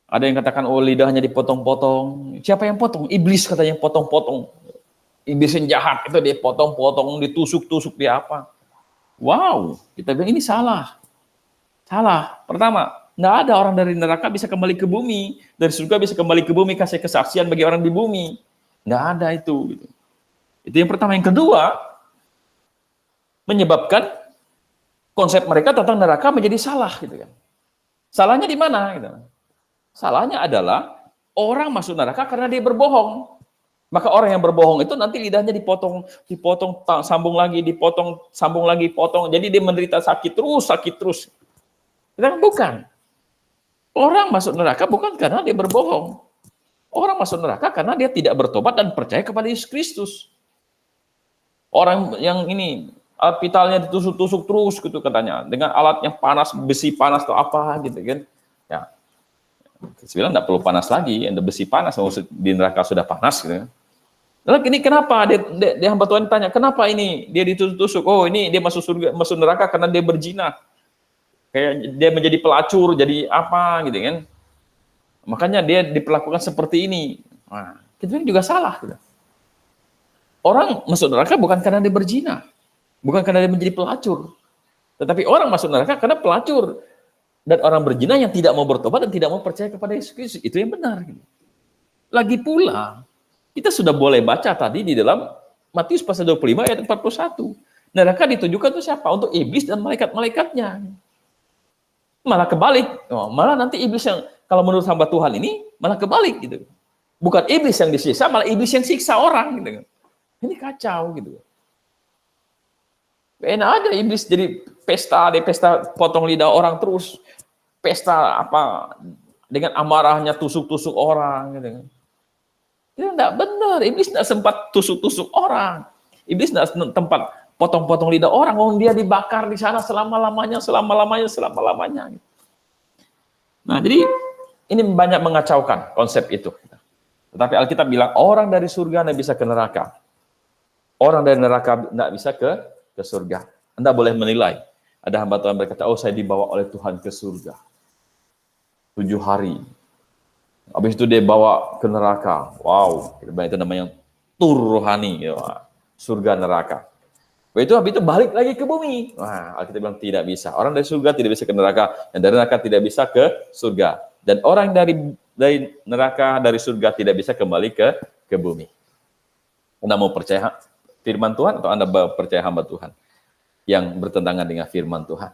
Ada yang katakan, oh lidahnya dipotong-potong. Siapa yang potong? Iblis katanya potong-potong. Iblis yang jahat itu dia potong-potong, ditusuk-tusuk, dia apa. Wow, kita bilang ini salah. Salah. Pertama, nggak ada orang dari neraka bisa kembali ke bumi. Dari surga bisa kembali ke bumi, kasih kesaksian bagi orang di bumi. Nggak ada itu. Gitu. Itu yang pertama. Yang kedua, menyebabkan konsep mereka tentang neraka menjadi salah. Gitu kan. Salahnya di mana? Gitu. Salahnya adalah orang masuk neraka karena dia berbohong. Maka orang yang berbohong itu nanti lidahnya dipotong, sambung lagi, dipotong, sambung lagi, potong. Jadi dia menderita sakit terus. Bukan. Orang masuk neraka bukan karena dia berbohong. Orang masuk neraka karena dia tidak bertobat dan percaya kepada Yesus Kristus. Orang yang ini, alat vitalnya ditusuk-tusuk terus gitu katanya. Dengan alat yang panas, besi panas atau apa gitu kan. Ya. Saya bilang enggak perlu panas lagi, ada besi panas, di neraka sudah panas gitu. Lalu ini kenapa dia hamba Tuhan tanya, kenapa ini dia ditusuk? Oh, ini dia masuk surga, masuk neraka karena dia berzina. Kayak dia menjadi pelacur, jadi apa gitu kan. Makanya dia diperlakukan seperti ini. Nah, kita juga salah gitu. Orang masuk neraka bukan karena dia berzina, bukan karena dia menjadi pelacur. Tetapi orang masuk neraka karena pelacur dan orang berzina yang tidak mau bertobat dan tidak mau percaya kepada Yesus Kristus. Itu yang benar gitu. Lagi pula kita sudah boleh baca tadi di dalam Matius pasal 25 ayat 41. Neraka ditujukan untuk siapa? Untuk iblis dan malaikat-malaikatnya. Malah kebalik. Malah nanti iblis yang, kalau menurut hamba Tuhan ini, malah kebalik gitu. Bukan iblis yang disiksa, malah iblis yang siksa orang gitu. Ini kacau gitu. Enak aja iblis jadi pesta potong lidah orang terus. Pesta apa dengan amarahnya tusuk-tusuk orang gitu kan. Itu enggak benar. Iblis enggak sempat tusuk-tusuk orang. Iblis enggak tempat potong-potong lidah orang. Oh, dia dibakar di sana selama-lamanya. Nah, jadi ini banyak mengacaukan konsep itu. Tetapi Alkitab bilang orang dari surga tidak bisa ke neraka. Orang dari neraka tidak bisa ke surga. Anda boleh menilai. Ada hamba Tuhan berkata, oh saya dibawa oleh Tuhan ke surga. 7 hari. Habis itu dia bawa ke neraka. Wow, itu namanya tur rohani. Ya. Surga neraka. Habis itu balik lagi ke bumi. Wah, Alkitab bilang tidak bisa. Orang dari surga tidak bisa ke neraka. Dan dari neraka tidak bisa ke surga. Dan orang dari neraka, dari surga tidak bisa kembali ke bumi. Anda mau percaya firman Tuhan atau Anda percaya hamba Tuhan yang bertentangan dengan firman Tuhan?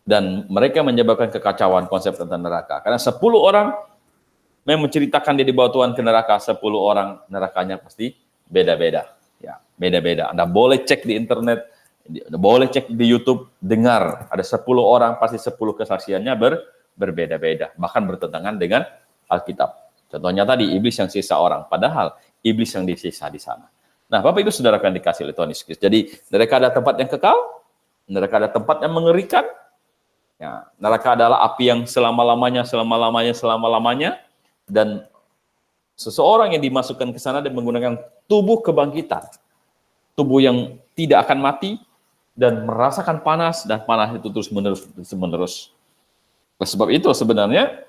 Dan mereka menyebabkan kekacauan konsep tentang neraka. Karena 10 orang memang menceritakan dia dibawa Tuhan ke neraka, 10 orang nerakanya pasti beda-beda. Ya, beda-beda. Anda boleh cek di internet, boleh cek di YouTube, dengar. Ada 10 orang, pasti 10 kesaksiannya berbeda-beda. Bahkan bertentangan dengan Alkitab. Contohnya tadi, iblis yang siksa orang. Padahal, iblis yang disiksa di sana. Nah, Bapak Ibu Saudara akan dikasih oleh Tuhan Yesus Kristus. Jadi, neraka ada tempat yang kekal, neraka ada tempat yang mengerikan. Ya, neraka adalah api yang selama-lamanya, dan seseorang yang dimasukkan ke sana dan menggunakan tubuh kebangkitan, tubuh yang tidak akan mati dan merasakan panas, dan panas itu terus menerus. Sebab itu sebenarnya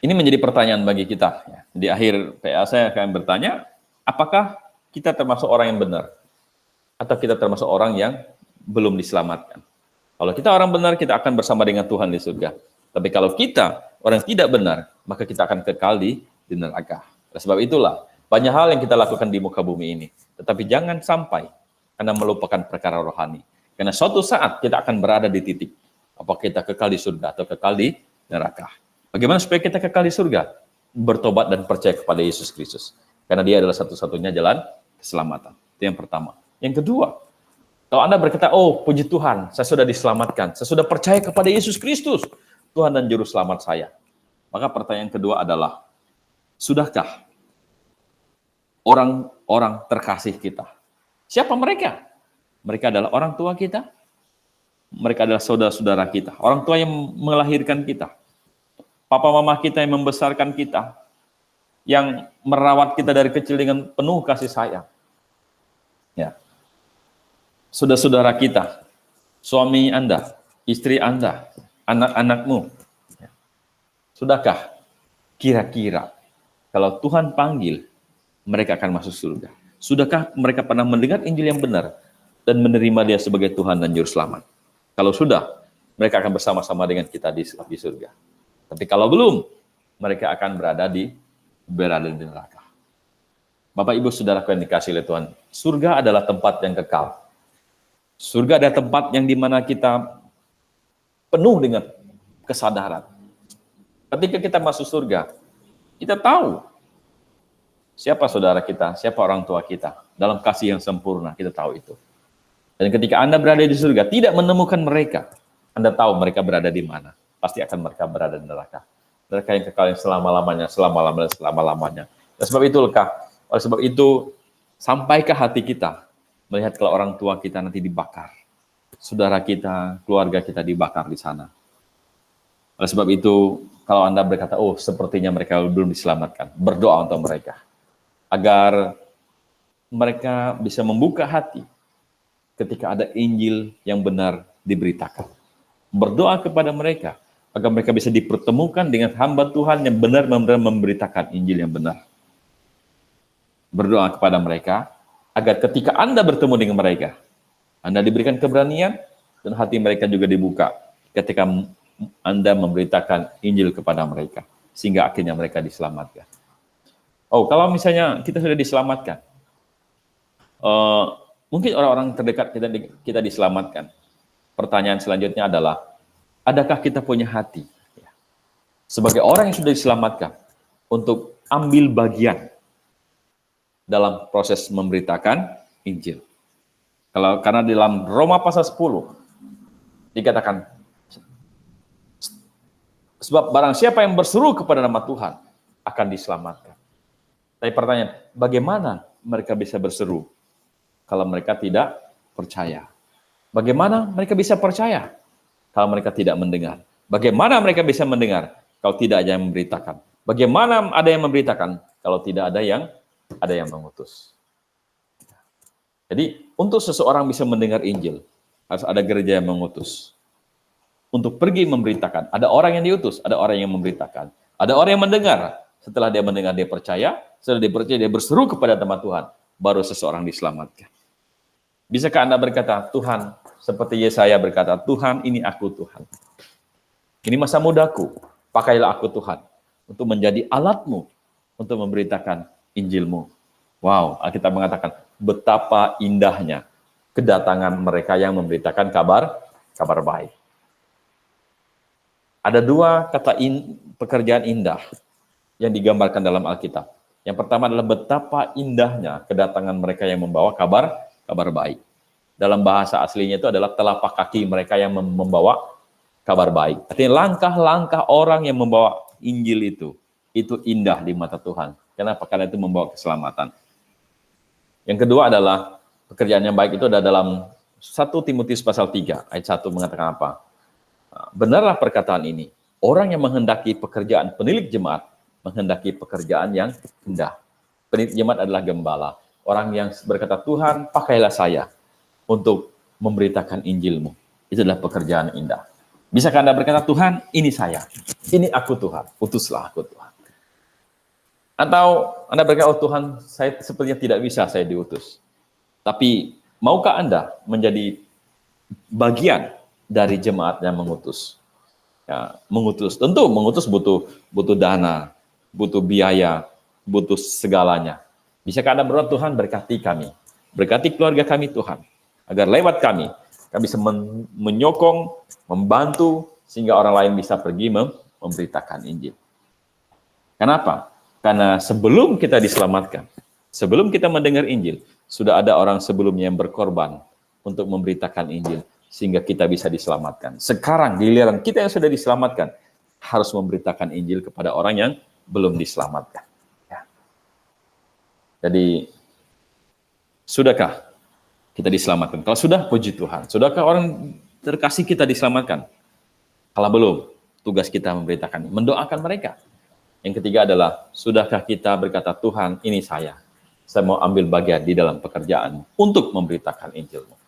ini menjadi pertanyaan bagi kita. Di akhir PA saya akan bertanya, apakah kita termasuk orang yang benar atau kita termasuk orang yang belum diselamatkan? Kalau kita orang benar, kita akan bersama dengan Tuhan di surga. Tapi kalau kita orang tidak benar, maka kita akan kekal di neraka. Oleh sebab itulah, banyak hal yang kita lakukan di muka bumi ini. Tetapi jangan sampai Anda melupakan perkara rohani. Karena suatu saat kita akan berada di titik. Apakah kita kekal di surga atau kekal di neraka. Bagaimana supaya kita kekal di surga? Bertobat dan percaya kepada Yesus Kristus. Karena dia adalah satu-satunya jalan keselamatan. Itu yang pertama. Yang kedua, kalau Anda berkata, oh puji Tuhan, saya sudah diselamatkan, saya sudah percaya kepada Yesus Kristus, Tuhan dan Juru Selamat saya. Maka pertanyaan kedua adalah, sudahkah orang-orang terkasih kita? Siapa mereka? Mereka adalah orang tua kita, mereka adalah saudara-saudara kita, orang tua yang melahirkan kita, papa mama kita yang membesarkan kita, yang merawat kita dari kecil dengan penuh kasih sayang. Ya. Saudara-saudara kita, suami Anda, istri Anda, anak-anakmu. Sudahkah kira-kira kalau Tuhan panggil, mereka akan masuk surga? Sudahkah mereka pernah mendengar Injil yang benar dan menerima dia sebagai Tuhan dan Juru Selamat? Kalau sudah, mereka akan bersama-sama dengan kita di surga. Tapi kalau belum, mereka akan berada di neraka. Bapak Ibu Saudaraku yang dikasihi oleh Tuhan, surga adalah tempat yang kekal. Surga adalah tempat yang dimana kita penuh dengan kesadaran. Ketika kita masuk surga, kita tahu siapa saudara kita, siapa orang tua kita. Dalam kasih yang sempurna, kita tahu itu. Dan ketika Anda berada di surga, tidak menemukan mereka, Anda tahu mereka berada di mana. Pasti akan mereka berada di neraka. Neraka yang kekal yang selama-lamanya. Oleh sebab itu, sampaikah hati kita melihat kalau orang tua kita nanti dibakar, saudara kita, keluarga kita dibakar di sana. Oleh sebab itu, kalau Anda berkata, oh sepertinya mereka belum diselamatkan, berdoa untuk mereka. Agar mereka bisa membuka hati ketika ada Injil yang benar diberitakan. Berdoa kepada mereka, agar mereka bisa dipertemukan dengan hamba Tuhan yang benar-benar memberitakan Injil yang benar. Berdoa kepada mereka, agar ketika Anda bertemu dengan mereka, Anda diberikan keberanian, dan hati mereka juga dibuka ketika Anda memberitakan Injil kepada mereka, sehingga akhirnya mereka diselamatkan. Oh, kalau misalnya kita sudah diselamatkan, mungkin orang-orang terdekat kita diselamatkan. Pertanyaan selanjutnya adalah, adakah kita punya hati sebagai orang yang sudah diselamatkan untuk ambil bagian dalam proses memberitakan Injil? Karena dalam Roma pasal 10 dikatakan, sebab barang siapa yang berseru kepada nama Tuhan akan diselamatkan. Tapi pertanyaan, bagaimana mereka bisa berseru kalau mereka tidak percaya? Bagaimana mereka bisa percaya kalau mereka tidak mendengar? Bagaimana mereka bisa mendengar kalau tidak ada yang memberitakan? Bagaimana ada yang memberitakan kalau tidak ada yang mengutus? Jadi, untuk seseorang bisa mendengar Injil, harus ada gereja yang mengutus. Untuk pergi memberitakan, ada orang yang diutus, ada orang yang memberitakan. Ada orang yang mendengar, setelah dia mendengar dia percaya, setelah dia percaya dia berseru kepada nama Tuhan, baru seseorang diselamatkan. Bisakah Anda berkata, Tuhan, seperti Yesaya berkata, Tuhan ini aku Tuhan. Ini masa mudaku, pakailah aku Tuhan, untuk menjadi alatmu, untuk memberitakan Injilmu. Wow, Alkitab mengatakan, betapa indahnya kedatangan mereka yang memberitakan kabar baik. Ada dua kata pekerjaan indah yang digambarkan dalam Alkitab. Yang pertama adalah betapa indahnya kedatangan mereka yang membawa kabar baik. Dalam bahasa aslinya itu adalah telapak kaki mereka yang membawa kabar baik. Artinya langkah-langkah orang yang membawa Injil itu indah di mata Tuhan. Kenapa? Karena itu membawa keselamatan. Yang kedua adalah pekerjaan yang baik itu ada dalam 1 Timotius pasal 3 ayat 1 mengatakan apa? Benarlah perkataan ini. Orang yang menghendaki pekerjaan penilik jemaat, menghendaki pekerjaan yang indah. Penilik jemaat adalah gembala. Orang yang berkata, Tuhan, pakailah saya untuk memberitakan Injilmu. Itu adalah pekerjaan indah. Bisakah Anda berkata, Tuhan, ini saya. Ini aku Tuhan. Utuslah aku Tuhan. Atau Anda berkata, oh Tuhan, saya sepertinya tidak bisa saya diutus. Tapi maukah Anda menjadi bagian dari jemaat yang mengutus? Ya, mengutus, tentu mengutus butuh dana, butuh biaya, butuh segalanya. Bisakah Anda berdoa, Tuhan berkati kami, berkati keluarga kami Tuhan, agar lewat kami bisa menyokong, membantu, sehingga orang lain bisa pergi memberitakan Injil. Kenapa? Karena sebelum kita diselamatkan, sebelum kita mendengar Injil, sudah ada orang sebelumnya yang berkorban untuk memberitakan Injil, sehingga kita bisa diselamatkan. Sekarang giliran kita yang sudah diselamatkan, harus memberitakan Injil kepada orang yang belum diselamatkan. Ya. Jadi, sudahkah kita diselamatkan? Kalau sudah, puji Tuhan. Sudahkah orang terkasih kita diselamatkan? Kalau belum, tugas kita memberitakan, mendoakan mereka. Yang ketiga adalah, sudahkah kita berkata, Tuhan, ini saya mau ambil bagian di dalam pekerjaan untuk memberitakan Injil-Mu.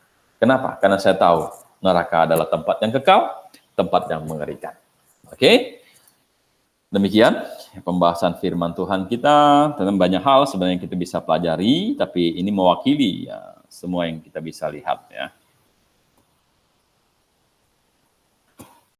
Kenapa? Karena saya tahu neraka adalah tempat yang kekal, tempat yang mengerikan. Oke? Demikian pembahasan firman Tuhan kita. Tentang banyak hal sebenarnya kita bisa pelajari, tapi ini mewakili ya semua yang kita bisa lihat ya.